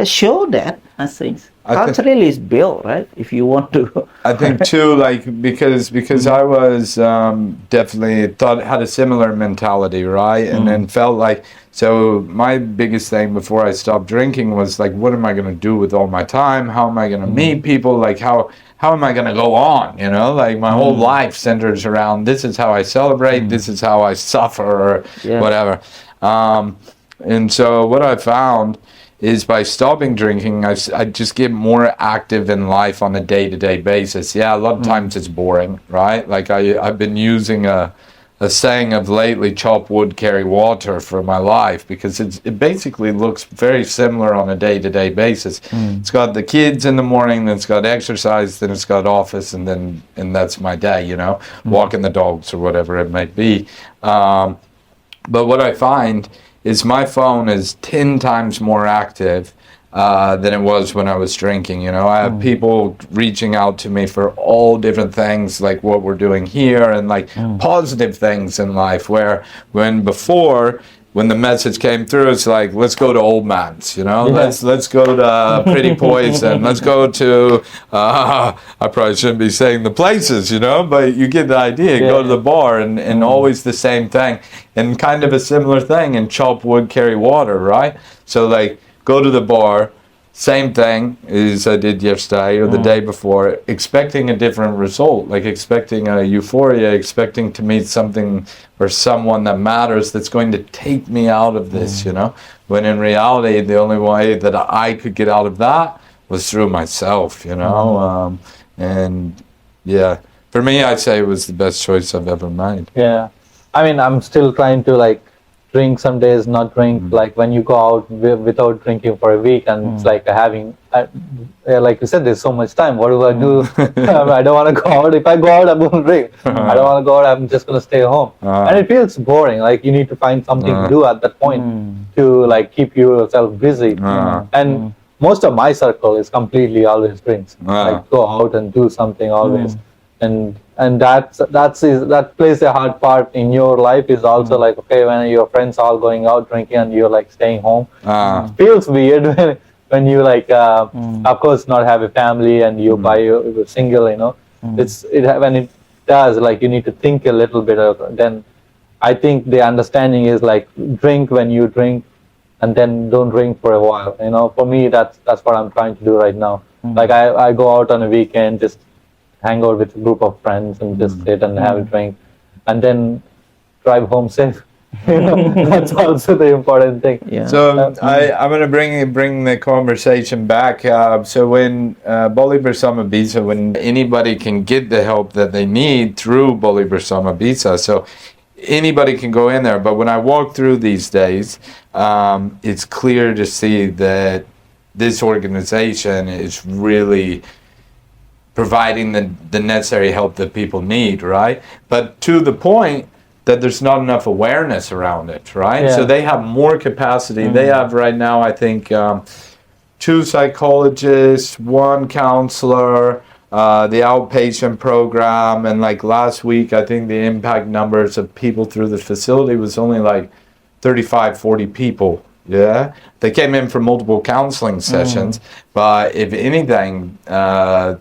show that, I think. culturally it's built, right? If you want to.
I think too, like because I was definitely had a similar mentality, right? And then felt like, so my biggest thing before I stopped drinking was like, what am I going to do with all my time? How am I going to meet people? Like how am I going to go on? You know, like my whole life centers around this is how I celebrate, this is how I suffer, or whatever. And so what I found is by stopping drinking, I just get more active in life on a day-to-day basis. Yeah, a lot of times it's boring, right? Like I've been using a saying of lately, chop wood, carry water for my life, because it basically looks very similar on a day-to-day basis. It's got the kids in the morning, then it's got exercise, then it's got office, and that's my day, you know, walking the dogs or whatever it might be. But what I find is my phone is 10 times more active than it was when I was drinking. You know, I have people reaching out to me for all different things, like what we're doing here, and like positive things in life, where when the message came through, it's like, let's go to Old Man's, you know, let's go to Pretty Poison, let's go to, I probably shouldn't be saying the places, you know, but you get the idea, go to the bar, and always the same thing, and kind of a similar thing, and chop wood, carry water, right? So like, go to the bar, same thing as I did yesterday or the day before, expecting a different result, like expecting a euphoria, expecting to meet something or someone that matters that's going to take me out of this, you know? When in reality, the only way that I could get out of that was through myself, you know? And yeah, for me, I'd say it was the best choice I've ever made.
Yeah. I mean, I'm still trying to like drink some days, not drink. Like when you go out without drinking for a week, and it's like having, like you said, there's so much time. What do I do? I don't want to go out. If I go out, I won't drink. I don't want to go out. I'm just gonna stay home, and it feels boring. Like you need to find something to do at that point to like keep yourself busy. And most of my circle is completely always drinks. Like go out and do something always. And that plays a hard part in your life. Is also like, okay, when your friends are all going out drinking and you're like staying home, it feels weird when you like of course not have a family and you're single, you know. When it does, like you need to think a little bit then I think the understanding is like drink when you drink and then don't drink for a while, you know. For me, that's what I'm trying to do right now. Like I go out on a weekend, just hang out with a group of friends and just sit and have a drink, and then drive home safe. You know, that's also the important thing.
Yeah.
So I'm going to bring the conversation back. So when Bali Bersama Bisa, when anybody can get the help that they need through Bali Bersama Bisa, so anybody can go in there. But when I walk through these days, it's clear to see that this organization is really providing the necessary help that people need, right? But to the point that there's not enough awareness around it, right?
Yeah.
So they have more capacity. They have right now, I think, 2 psychologists, 1 counselor, the outpatient program, and like last week, I think the impact numbers of people through the facility was only like 35, 40 people. Yeah, they came in for multiple counseling sessions, but if anything,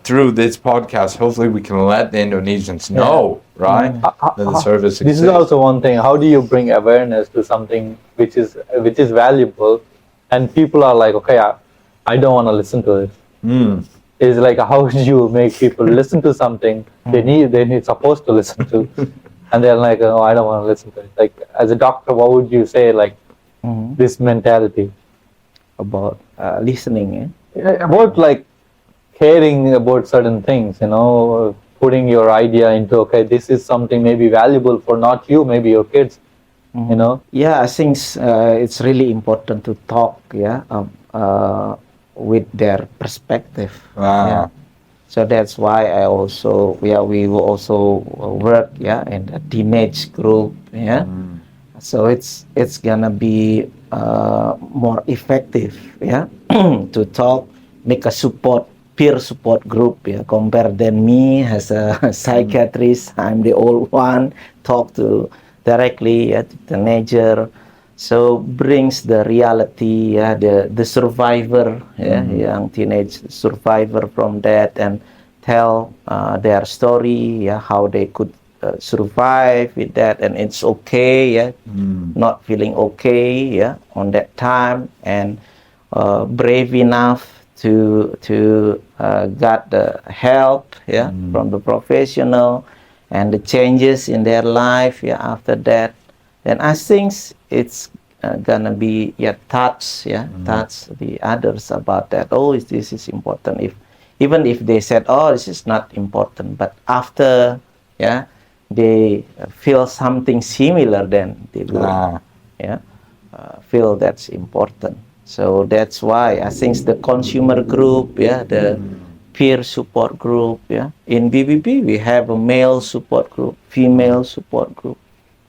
through this podcast, hopefully we can let the Indonesians know, right, that the service exists.
This is also one thing. How do you bring awareness to something which is valuable, and people are like, okay, I don't want to listen to it. It's like, how do you make people listen to something they need supposed to listen to, and they're like, oh, I don't want to listen to it. Like as a doctor, what would you say, like? This mentality
About listening,
about like caring about certain things, you know, putting your idea into, okay, this is something maybe valuable for not you, maybe your kids, you know.
Yeah, I think it's really important to talk, with their perspective. Yeah. So that's why we will also work, in a teenage group, So it's gonna be more effective, to talk, make a peer support group, compare than me as a psychiatrist. I'm the old one, talk to directly to the teenager, So brings the reality, the survivor, young teenage survivor from that, and tell their story, how they could survive with that, and it's okay, not feeling okay, on that time, and brave enough to got the help, from the professional, and the changes in their life, after that. Then I think it's gonna be touch the others about that. Oh, this is important. If even if they said, oh, this is not important, but after they feel something similar, then they will feel that's important. So that's why I think the consumer group, the peer support group, in BBB we have a male support group, female support group,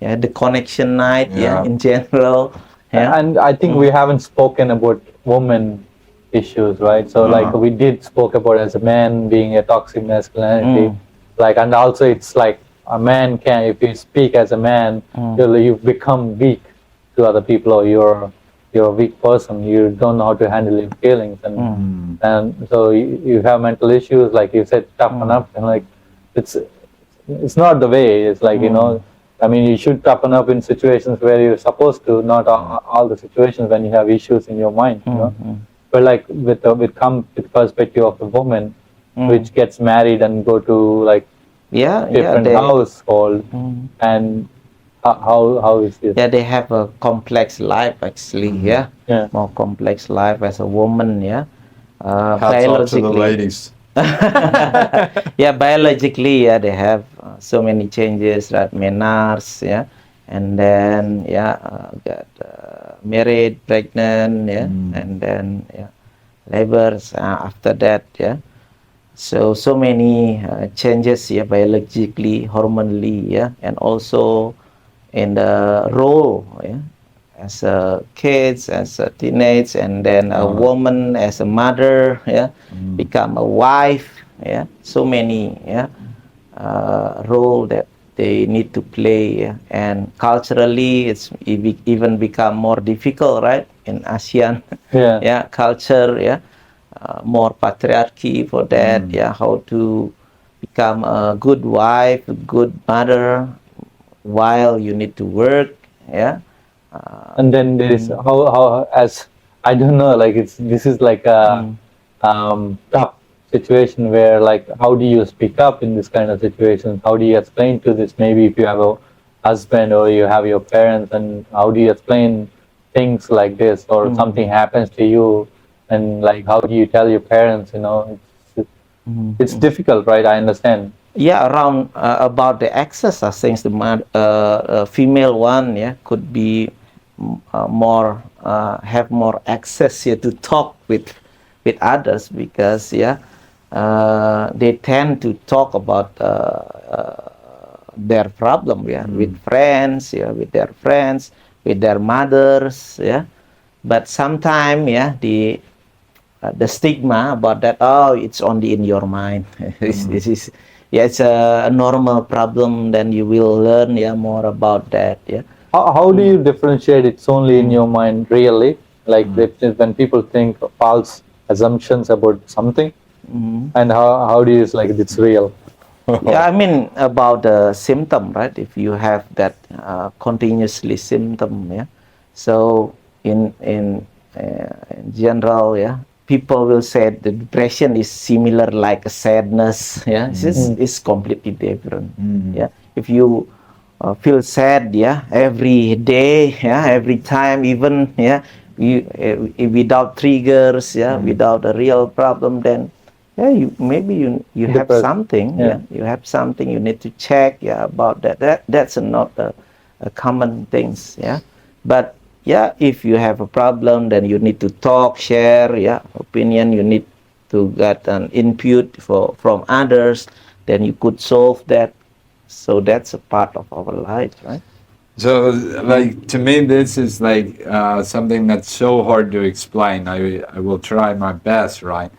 the connection night, in general,
And I think we haven't spoken about women issues, right? So like we did spoke about as a man being a toxic masculinity, like, and also it's like a man can, if you speak as a man, you become weak to other people, or you're a weak person. You don't know how to handle your feelings, and so you have mental issues, like you said, toughen up, and like it's not the way. It's like I mean, you should toughen up in situations where you're supposed to, not all the situations when you have issues in your mind, But like with perspective of the woman, which gets married and go to like different household, and how is this?
Yeah, they have a complex life actually. More complex life as a woman.
Hats off to the ladies.
Biologically, they have so many changes, right? Menarche, and then got married, pregnant, and then labors after that, So many changes, biologically, hormonally, and also in the role, as a kids, as a teenage, and then a woman as a mother, become a wife, so many, role that they need to play, and culturally it's even become more difficult, right? In ASEAN, culture, more patriarchy for that, how to become a good wife, a good mother, while you need to work,
and then there is how as I don't know, like this is like a tough situation where, like, how do you speak up in this kind of situation? How do you explain to this? Maybe if you have a husband or you have your parents, and how do you explain things like this, or something happens to you, and like how do you tell your parents? It's difficult, right? I understand.
Around about the access, I think the female one, could be more have more access to talk with others, because they tend to talk about their problem, with friends, with their friends, with their mothers, but sometimes, the stigma about that, oh, it's only in your mind. This is it's a normal problem. Then you will learn more about that.
How do you differentiate it's only in your mind, really? Like when people think false assumptions about something, and how do you like it's real?
I mean about the symptom, right? If you have that continuously symptom, so in general, people will say the depression is similar like a sadness. It's completely different. If you feel sad, every day, every time, even, you without triggers, without a real problem, then you have something. You have something. You need to check about that. That's not a common things. But if you have a problem, then you need to talk, share, opinion. You need to get an input from others. Then you could solve that. So that's a part of our life, right?
So, like, to me, this is like something that's so hard to explain. I will try my best, right?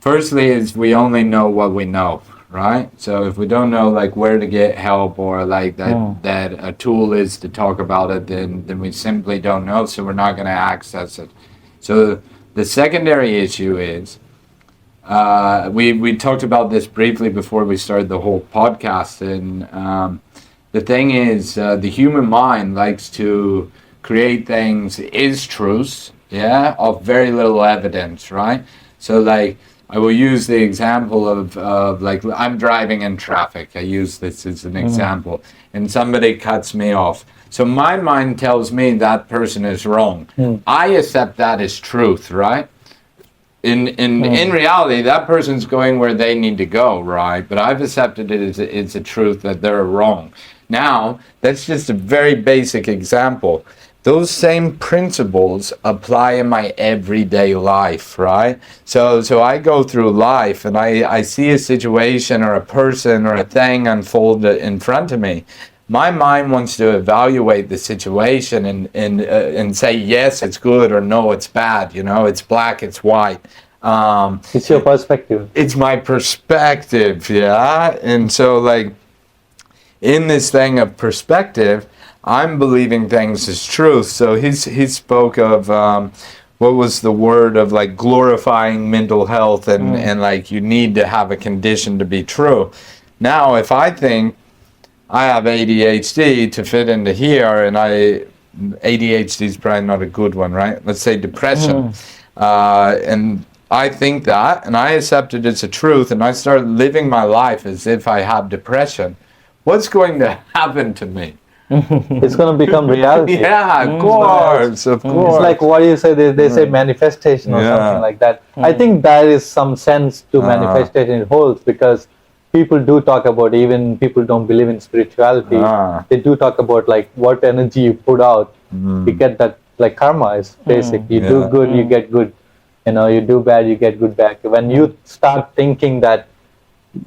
Firstly, is we only know what we know, right? So if we don't know like where to get help or like that a tool is to talk about it, then we simply don't know, so we're not going to access it. So the secondary issue is, we talked about this briefly before we started the whole podcast, and the thing is, the human mind likes to create things is truths, of very little evidence, right? So like, I will use the example of like, I'm driving in traffic. I use this as an example, and somebody cuts me off. So my mind tells me that person is wrong. I accept that as truth, right? In reality, that person's going where they need to go, right? But I've accepted it as it's a truth that they're wrong. Now, that's just a very basic example. Those same principles apply in my everyday life, right? So I go through life and I see a situation or a person or a thing unfold in front of me. My mind wants to evaluate the situation and say, yes, it's good, or no, it's bad. It's black, it's white.
It's your perspective.
It's my perspective, yeah? And so, like, in this thing of perspective, I'm believing things as truth. So he spoke of, what was the word of, like, glorifying mental health and like, you need to have a condition to be true. Now, if I think I have ADHD to fit into here, and ADHD is probably not a good one, right? Let's say depression. And I think that, and I accept it as a truth, and I start living my life as if I have depression. What's going to happen to me?
It's going to become reality.
Yeah, of course.
It's like, what do you say? They say manifestation or something like that. I think there is some sense to manifestation it holds, because people do talk about, even people don't believe in spirituality, they do talk about like what energy you put out, you get that, like karma is basic. You do good, you get good. You do bad, you get good back. When you start thinking that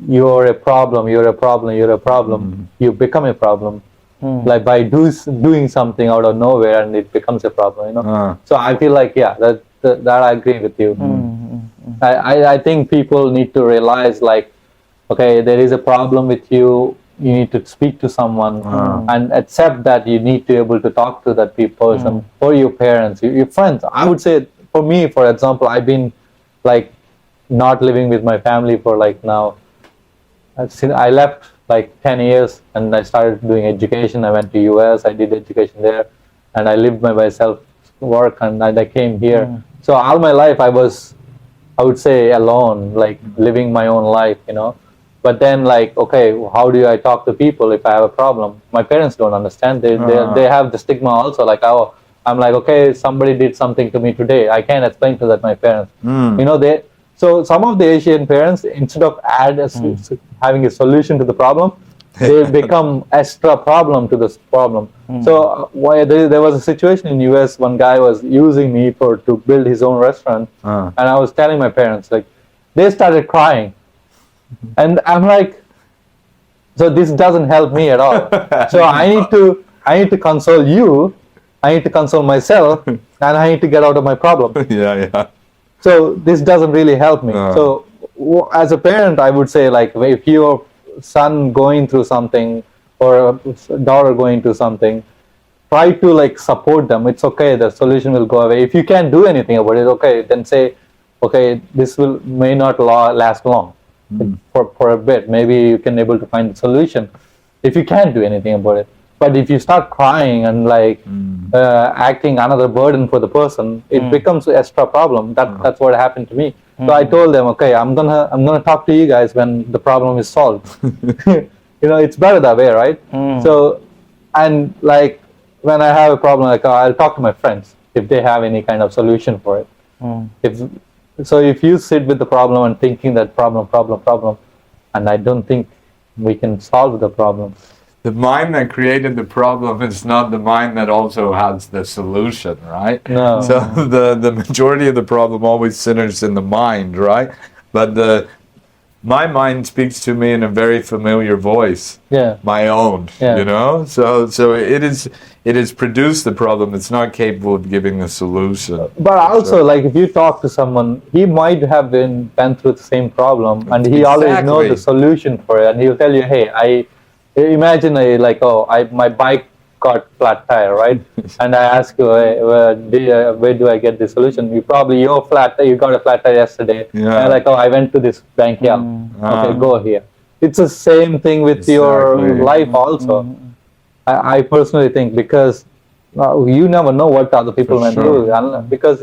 you're a problem, you become a problem. Like by doing something out of nowhere, and it becomes a problem, So I feel like, that I agree with you. I think people need to realize, like, okay, there is a problem with you, you need to speak to someone and accept that you need to be able to talk to that person, or your parents, your friends. I would say, for me, for example, I've been like not living with my family for like now, I left like 10 years and I started doing education. I went to US, I did education there, and I lived by myself, work, and I came here. So all my life I would say alone, like living my own life, But then, like, okay, how do I talk to people if I have a problem? My parents don't understand. They have the stigma also, like, oh, I'm like, okay, somebody did something to me today. I can't explain to that my parents. So some of the Asian parents, instead of having a solution to the problem, they become extra problem to this problem. So there was a situation in US, one guy was using me to build his own restaurant, and I was telling my parents, like, they started crying. And I'm like, so this doesn't help me at all. So I need to console you, I need to console myself, and I need to get out of my problem. So this doesn't really help me. So as a parent, I would say, like, if your son going through something or a daughter going through something, try to like support them. It's okay, the solution will go away. If you can't do anything about it, okay, then say, okay, this may not last long. For a bit, maybe you can able to find a solution if you can't do anything about it. But if you start crying and like acting another burden for the person, it becomes an extra problem. That's what happened to me. So I told them, okay, I'm gonna talk to you guys when the problem is solved. It's better that way, right? So, and like when I have a problem, like I'll talk to my friends if they have any kind of solution for it. If you sit with the problem and thinking that problem, and I don't think we can solve the problem.
The mind that created the problem is not the mind that also has the solution, right?
No.
So the majority of the problem always centers in the mind, right? But my mind speaks to me in a very familiar voice.
Yeah.
My own,
Yeah.
you know? So it has produced the problem. It's not capable of giving the solution.
But also, like, if you talk to someone, he might have been through the same problem, and he always knows the solution for it, and he'll tell you, "Hey, I imagine my bike got flat tire, right?" And I ask you, "Hey, where do I get the solution?" You got a flat tire yesterday.
Yeah.
And like, "Oh, I went to this bank here." Okay, go here. It's the same thing with your life also. I personally think, because you never know what other people went through, because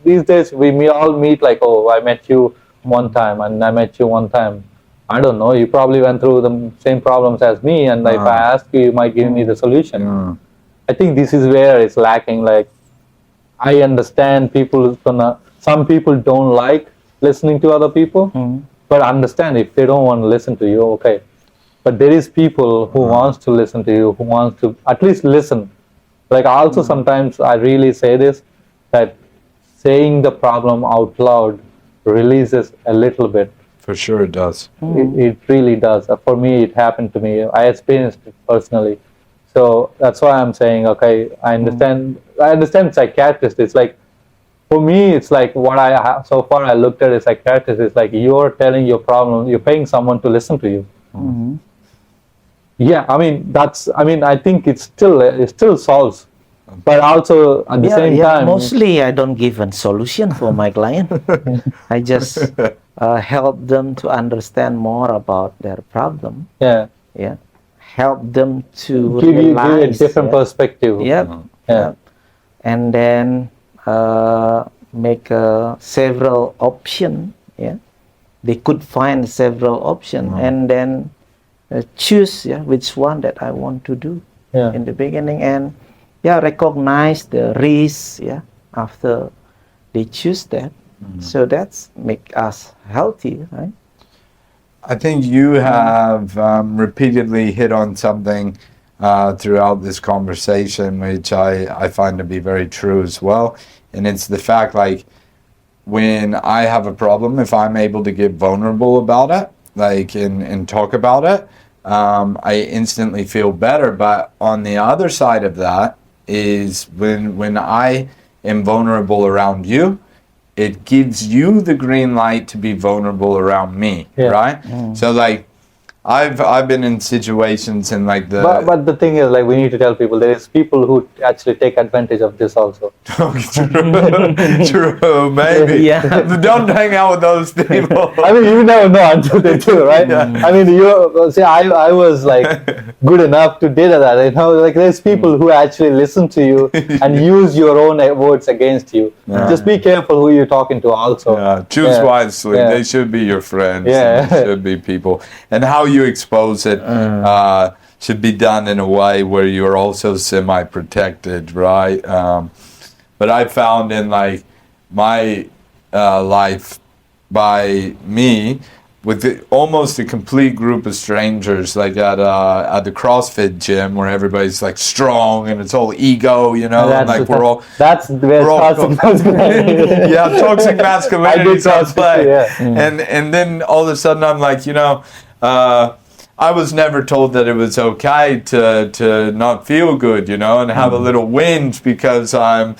these days we all meet like, "Oh, I met you one time, and I met you one time." I don't know, you probably went through the same problems as me, and if I ask you, you might give me the solution. I think this is where it's lacking. Like, I understand some people don't like listening to other people, but understand if they don't want to listen to you, okay. But there is people who wants to listen to you, who wants to at least listen. Like, also sometimes I really say this, that saying the problem out loud releases a little bit.
For sure it does.
It really does. For me, it happened to me. I experienced it personally. So that's why I'm saying, okay, I understand psychiatrists. It's like, for me, it's like what I have so far I looked at a psychiatrist. It's like, you're telling your problem, you're paying someone to listen to you. Yeah, I think it still solves. But also at the same time,
mostly I don't give a solution for my client. I just help them to understand more about their problem.
Yeah.
Help them to
give you a
realize,
different perspective.
And then make several options. They could find several options and then choose which one that I want to do in the beginning, and recognize the risk after they choose that. So that's make us healthy, right?
I think you have repeatedly hit on something throughout this conversation, which I find to be very true as well. And it's the fact, like, when I have a problem, if I'm able to get vulnerable about it, like, and talk about it, I instantly feel better. But on the other side of that is when I am vulnerable around you, it gives you the green light to be vulnerable around me, right? So, like, I've been in situations in, like,
but the thing is, like, we need to tell people there is people who actually take advantage of this also.
True, maybe. But don't hang out with those people.
I mean, you never know until they do, right? I mean, I was like good enough to do that. You know, like, there's people who actually listen to you and use your own words against you. Just be careful who you're talking to also.
Choose wisely. They should be your friends. They should be people. And how you expose it should be done in a way where you're also semi-protected, right? But I found in, like, my life, by me, with almost a complete group of strangers, like at the CrossFit gym where everybody's, like, strong and it's all ego, you know, and, like,
that's where toxic masculinity.
Toxic masculinity is on play. And then all of a sudden I'm like, you know, I was never told that it was okay to not feel good, you know, and have a little whinge because I'm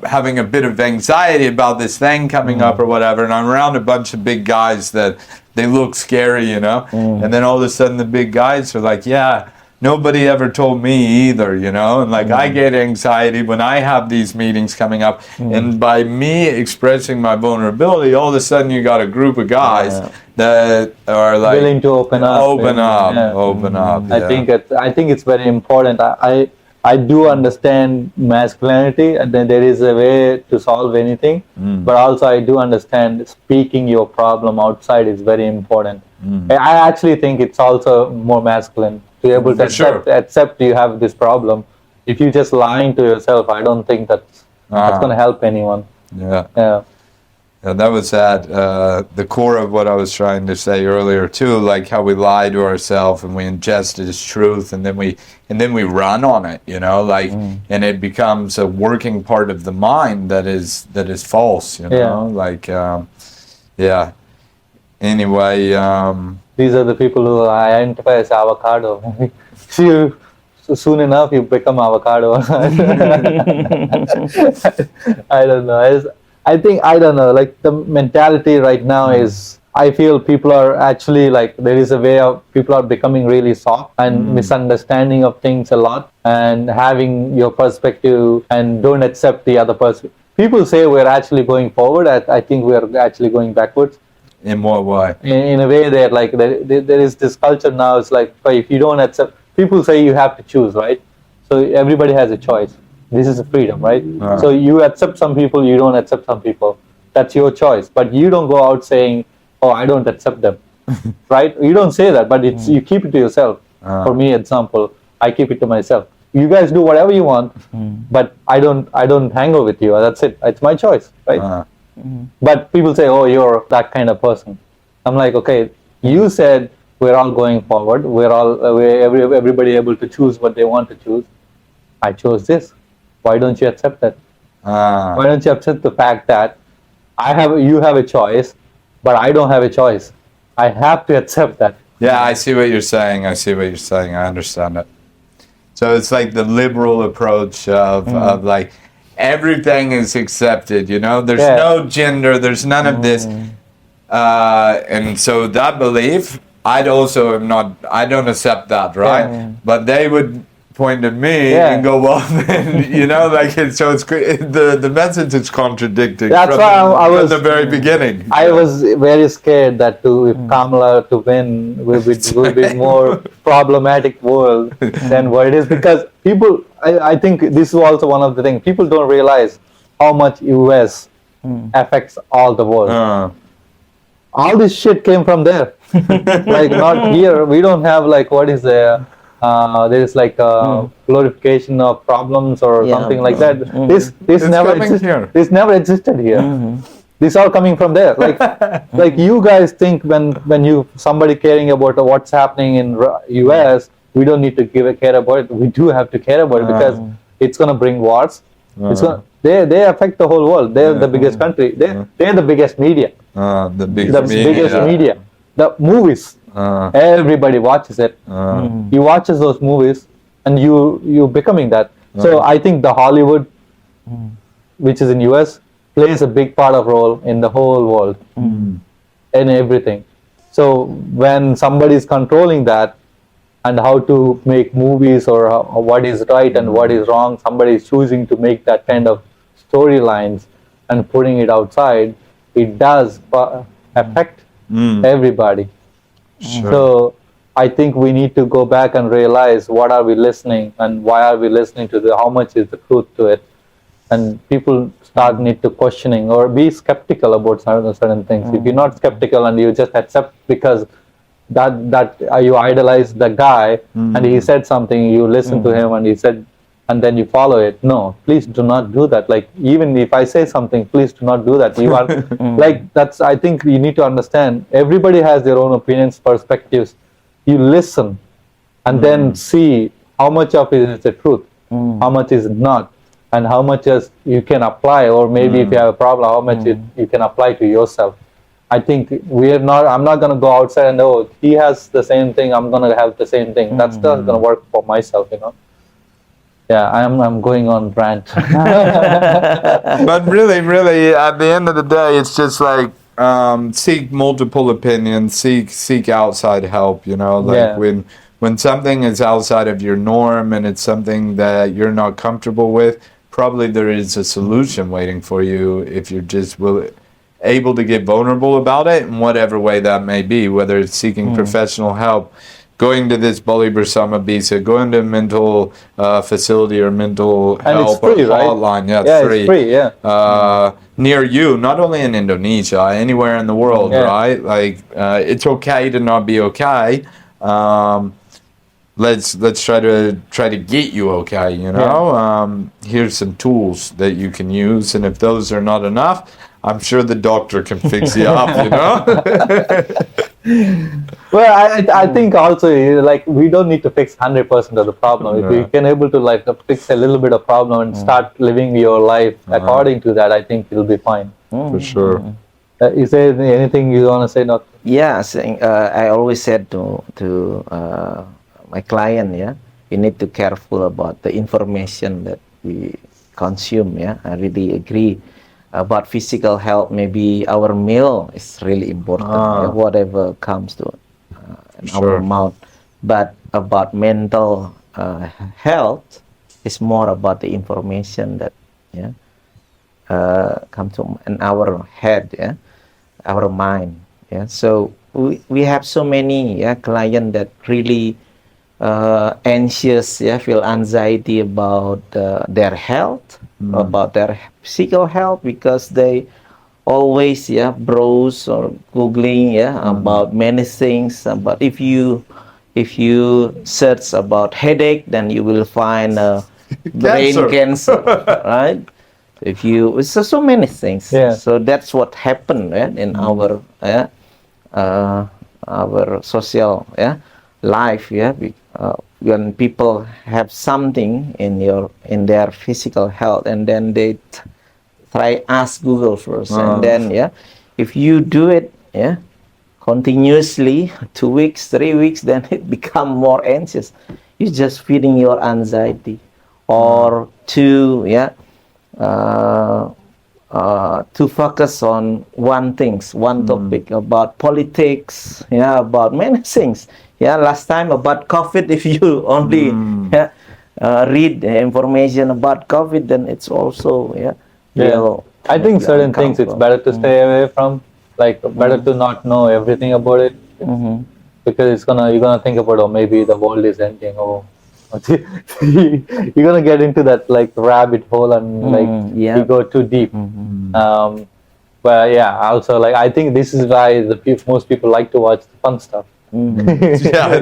having a bit of anxiety about this thing coming up or whatever, and I'm around a bunch of big guys that they look scary, you know, and then all of a sudden the big guys are like, nobody ever told me either, you know, and, like, I get anxiety when I have these meetings coming up, and by me expressing my vulnerability, all of a sudden you got a group of guys that are, like,
willing to open up. I think it's very important. I do understand masculinity, and then there is a way to solve anything, but also I do understand speaking your problem outside is very important. I actually think it's also more masculine to be able to accept you have this problem. If you're just lying to yourself, I don't think that's going to help anyone.
And that was the core of what I was trying to say earlier too, like how we lie to ourselves and we ingest it as truth, and then we run on it, you know, like, and it becomes a working part of the mind that is false, you know, like, Anyway,
These are the people who identify as avocado. Soon enough, you become avocado. I don't know. I think, I don't know, like the mentality right now is, I feel people are actually like, there is a way of people are becoming really soft and misunderstanding of things a lot and having your perspective and don't accept the other person. People say we're actually going forward. I think we're actually going backwards.
in what way?
In a way that like there is this culture now. It's like, if you don't accept, people say you have to choose, right? So everybody has a choice. This is a freedom, right? So you accept some people, you don't accept some people. That's your choice. But you don't go out saying, oh, I don't accept them, right? You don't say that, but it's you keep it to yourself. For me, example, I keep it to myself. You guys do whatever you want, but I don't hang out with you. That's it. It's my choice, right? But people say, oh, you're that kind of person. I'm like, okay, you said we're all going forward. Everybody able to choose what they want to choose. I chose this. Why don't you accept that? Why don't you accept the fact that you have a choice, but I don't have a choice? I have to accept that.
Yeah, I see what you're saying. I understand it. So it's like the liberal approach of like, everything is accepted, you know? There's no gender, there's none of this. And so that belief, I don't accept that, right? But they would point at me and go, well, then, you know, like, so it's the message is contradicting.
That's why I was
from the very beginning.
I was very scared that if Kamala to win will be more problematic world than what it is, because people, I think this is also one of the things, people don't realize how much US affects all the world. All this shit came from there. Like, not here. We don't have like, what is there? There is like a glorification of problems or something like that. This never existed here. This all coming from there. Like you guys think when you somebody caring about what's happening in US, we don't need to care about it. We do have to care about it because it's gonna bring wars. They affect the whole world. They're the biggest country. They're the biggest media.
The
biggest media. The movies. Everybody watches it. You watches those movies, and you becoming that. So I think the Hollywood, which is in US, plays a big part of role in the whole world, in everything. So when somebody is controlling that, and how to make movies or what is right and what is wrong, somebody is choosing to make that kind of storylines and putting it outside, it does affect everybody.
Sure.
So I think we need to go back and realize what are we listening and why are we listening to how much is the truth to it, and people need to questioning or be skeptical about certain things. If you're not skeptical and you just accept because that you idolize the guy and he said something, you listen to him and he said, and then you follow it. No, please do not do that. Like, even if I say something, please do not do that. You are like, I think you need to understand, everybody has their own opinions, perspectives. You listen and then see how much of it is the truth, how much is not, and how much you can apply, or maybe if you have a problem, how much you can apply to yourself. I think I'm not going to go outside and, oh, he has the same thing, I'm going to have the same thing. That's not going to work for myself, you know. Yeah, I'm going on rant.
But really, at the end of the day, it's just like, seek multiple opinions, seek outside help, you know, like when something is outside of your norm and it's something that you're not comfortable with, probably there is a solution waiting for you if you're just able to get vulnerable about it in whatever way that may be, whether it's seeking professional help, going to this Bali Bersama Bisa, going to a mental facility or mental help
free,
or hotline.
Right?
Yeah, it's free.
It's free, yeah.
Near you, not only in Indonesia, anywhere in the world, right? Like, it's okay to not be okay. Let's try to get you okay, you know. Here's some tools that you can use, and if those are not enough, I'm sure the doctor can fix you up, you know.
Well, I think also, like, we don't need to fix 100% of the problem. If you can able to like fix a little bit of problem and start living your life according to that, I think you'll be fine.
For sure.
Is there anything you want to say, Doctor?
Yeah, I always said to my client, yeah, we need to careful about the information that we consume. Yeah, I really agree. About physical health, maybe our meal is really important. Yeah, whatever comes to in our
Sure.
mouth, but about mental health is more about the information that yeah come to in our head, yeah, our mind. Yeah, so we have so many client that really anxious, yeah, feel anxiety about their health, about their physical health, because they always browse or googling about many things. But if you search about headache, then you will find brain cancer, right? If you so many things.
Yeah.
So that's what happened in our social life. When people have something in their physical health, and then they try ask Google first, and then if you do it continuously 2 weeks, 3 weeks, then it become more anxious. You're just feeding your anxiety, or uh, to focus on one topic about politics, about many things. Last time about COVID, if you only read the information about COVID, then it's also will
I
make
think
you
certain things it's
uncomfortable.
better to stay away from, like better to not know everything about it, because you're gonna think about, oh, maybe the world is ending, or you're gonna get into that like rabbit hole, and you go too deep. But yeah, also like I think this is why most people like to watch the fun stuff.
Yeah,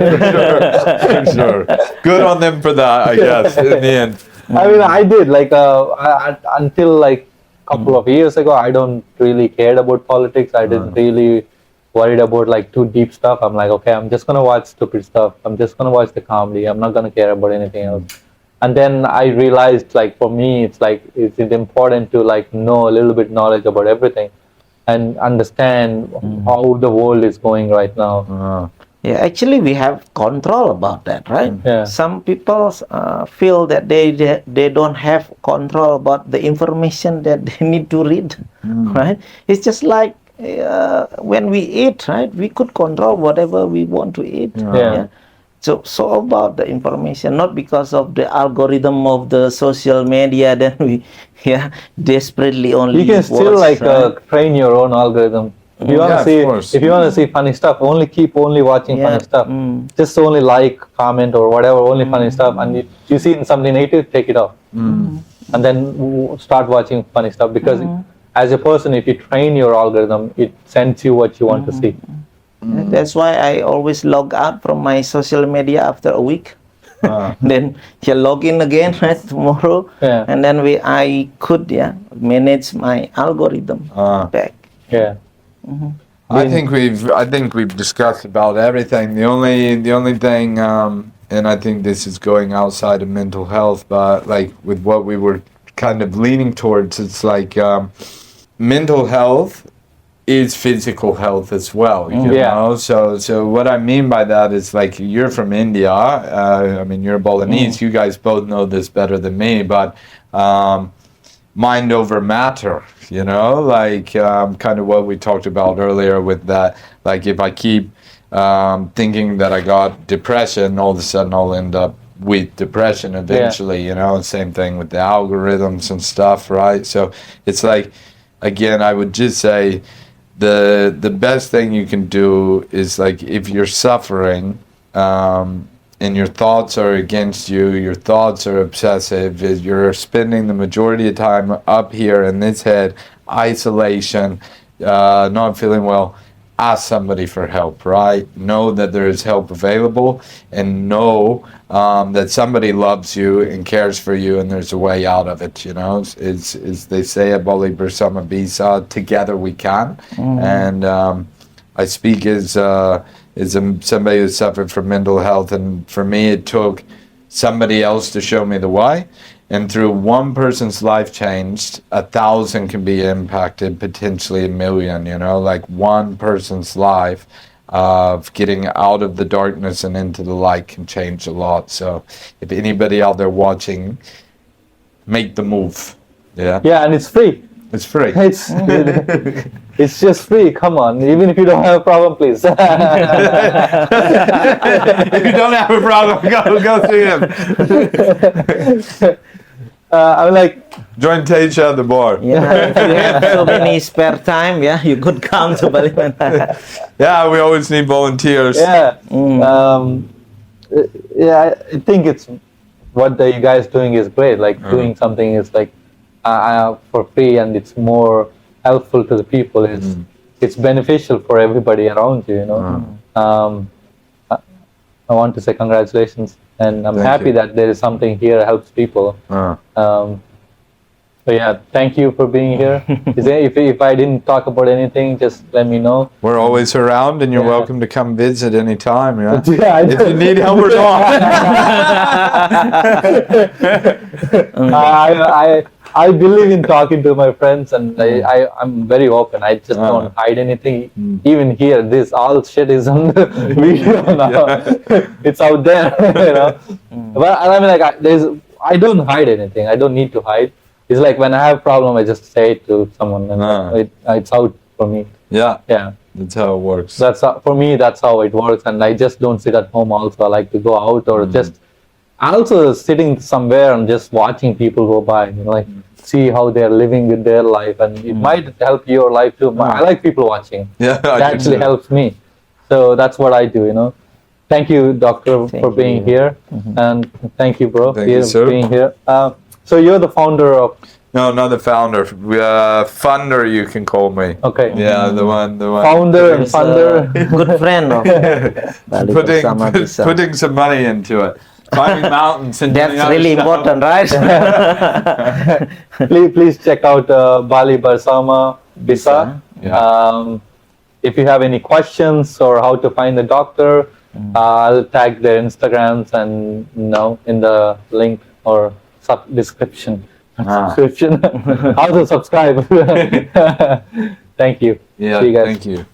for sure. Good on them for that, I guess, in the end.
I mean, I did like until like couple of years ago. I don't really cared about politics. I didn't really worried about like too deep stuff. I'm like, okay, I'm just gonna watch stupid stuff. I'm just gonna watch the comedy. I'm not gonna care about anything else. And then I realized, like for me, it's like it's important to like know a little bit knowledge about everything and understand how the world is going right now.
Yeah, actually, we have control about that, right?
Yeah.
Some people feel that they don't have control about the information that they need to read, right? It's just like when we eat, right? We could control whatever we want to eat.
Yeah.
So about the information, not because of the algorithm of the social media, then we desperately only
You can still
watch,
like
right?
train your own algorithm. If you want
Yeah,
to
of
see,
course.
if you want to see funny stuff, keep watching funny stuff. Just only like, comment, or whatever, only funny stuff. And you see something negative, take it off, and then start watching funny stuff. Because as a person, if you train your algorithm, it sends you what you want to see.
That's why I always log out from my social media after a week. Then you log in again, right, tomorrow, and then I could manage my algorithm back.
Yeah.
I think we've discussed about everything. The only thing, and I think this is going outside of mental health, but like with what we were kind of leaning towards, it's like mental health is physical health as well, you know. So what I mean by that is, like, you're from India. I mean, you're Balinese. You guys both know this better than me, but mind over matter, you know, like kind of what we talked about earlier with that. Like, if I keep thinking that I got depression, all of a sudden I'll end up with depression eventually, you know. Same thing with the algorithms and stuff, right? So it's like, again, I would just say the best thing you can do is, like, if you're suffering and your thoughts are against you, your thoughts are obsessive, you're spending the majority of time up here in this head, isolation, not feeling well, ask somebody for help, right? Know that there is help available, and know that somebody loves you and cares for you, and there's a way out of it, you know. It's they say at Bali Bersama Bisa, together we can. And I speak as somebody who suffered from mental health, and for me it took somebody else to show me the way, And through one person's life changed, 1,000 can be impacted, potentially 1,000,000, you know, like one person's life of getting out of the darkness and into the light can change a lot. So if anybody out there watching, make the move. Yeah.
Yeah, and it's free.
It's free.
It's just free. Come on, even if you don't have a problem, please.
If you don't have a problem, go see him.
I'm like,
Join Teja at the bar.
Yeah, if you have so many spare time, yeah, you could come to Bali.
Yeah, we always need volunteers.
yeah, yeah. I think it's what you guys doing is great. Like doing something is like for free, and it's more helpful to the people. It's beneficial for everybody around you. You know. I want to say congratulations, and I'm
Thank
happy
you.
that there is something here that helps people. So yeah, thank you for being here. If I didn't talk about anything, just let me know.
We're always around, and you're welcome to come visit anytime. Yeah.
Yeah,
If you need help or not.
I believe in talking to my friends, and I'm very open. I just don't hide anything. Even here, this all shit is on the video now. It's out there, you know. But I mean, like, I don't hide anything. I don't need to hide. It's like when I have a problem, I just say it to someone, and it's out for me.
Yeah.
Yeah.
That's how it works.
For me, that's how it works, and I just don't sit at home. Also, I like to go out or just also sitting somewhere and just watching people go by. You know, like see how they're living with their life, and it might help your life too. I like people watching.
Yeah,
It actually helps me. So that's what I do. You know. Thank you, Doctor, for being here, and thank you, bro,
Thank you, sir.
being here. So you're the founder of.
No, not the founder. Funder, you can call me.
Okay.
Yeah, the one.
Founder and
He's a
funder.
good friend of Bali Bersama Bisa.
Putting some money into it. Climbing mountains and doing
That's
other
really
stuff.
important, right?
Please check out Bali Bersama Bisa.
Yeah.
If you have any questions or how to find the doctor, I'll tag their Instagrams and in the link or description. Subscription. How to subscribe. Thank you.
Yeah,
See you guys.
thank you.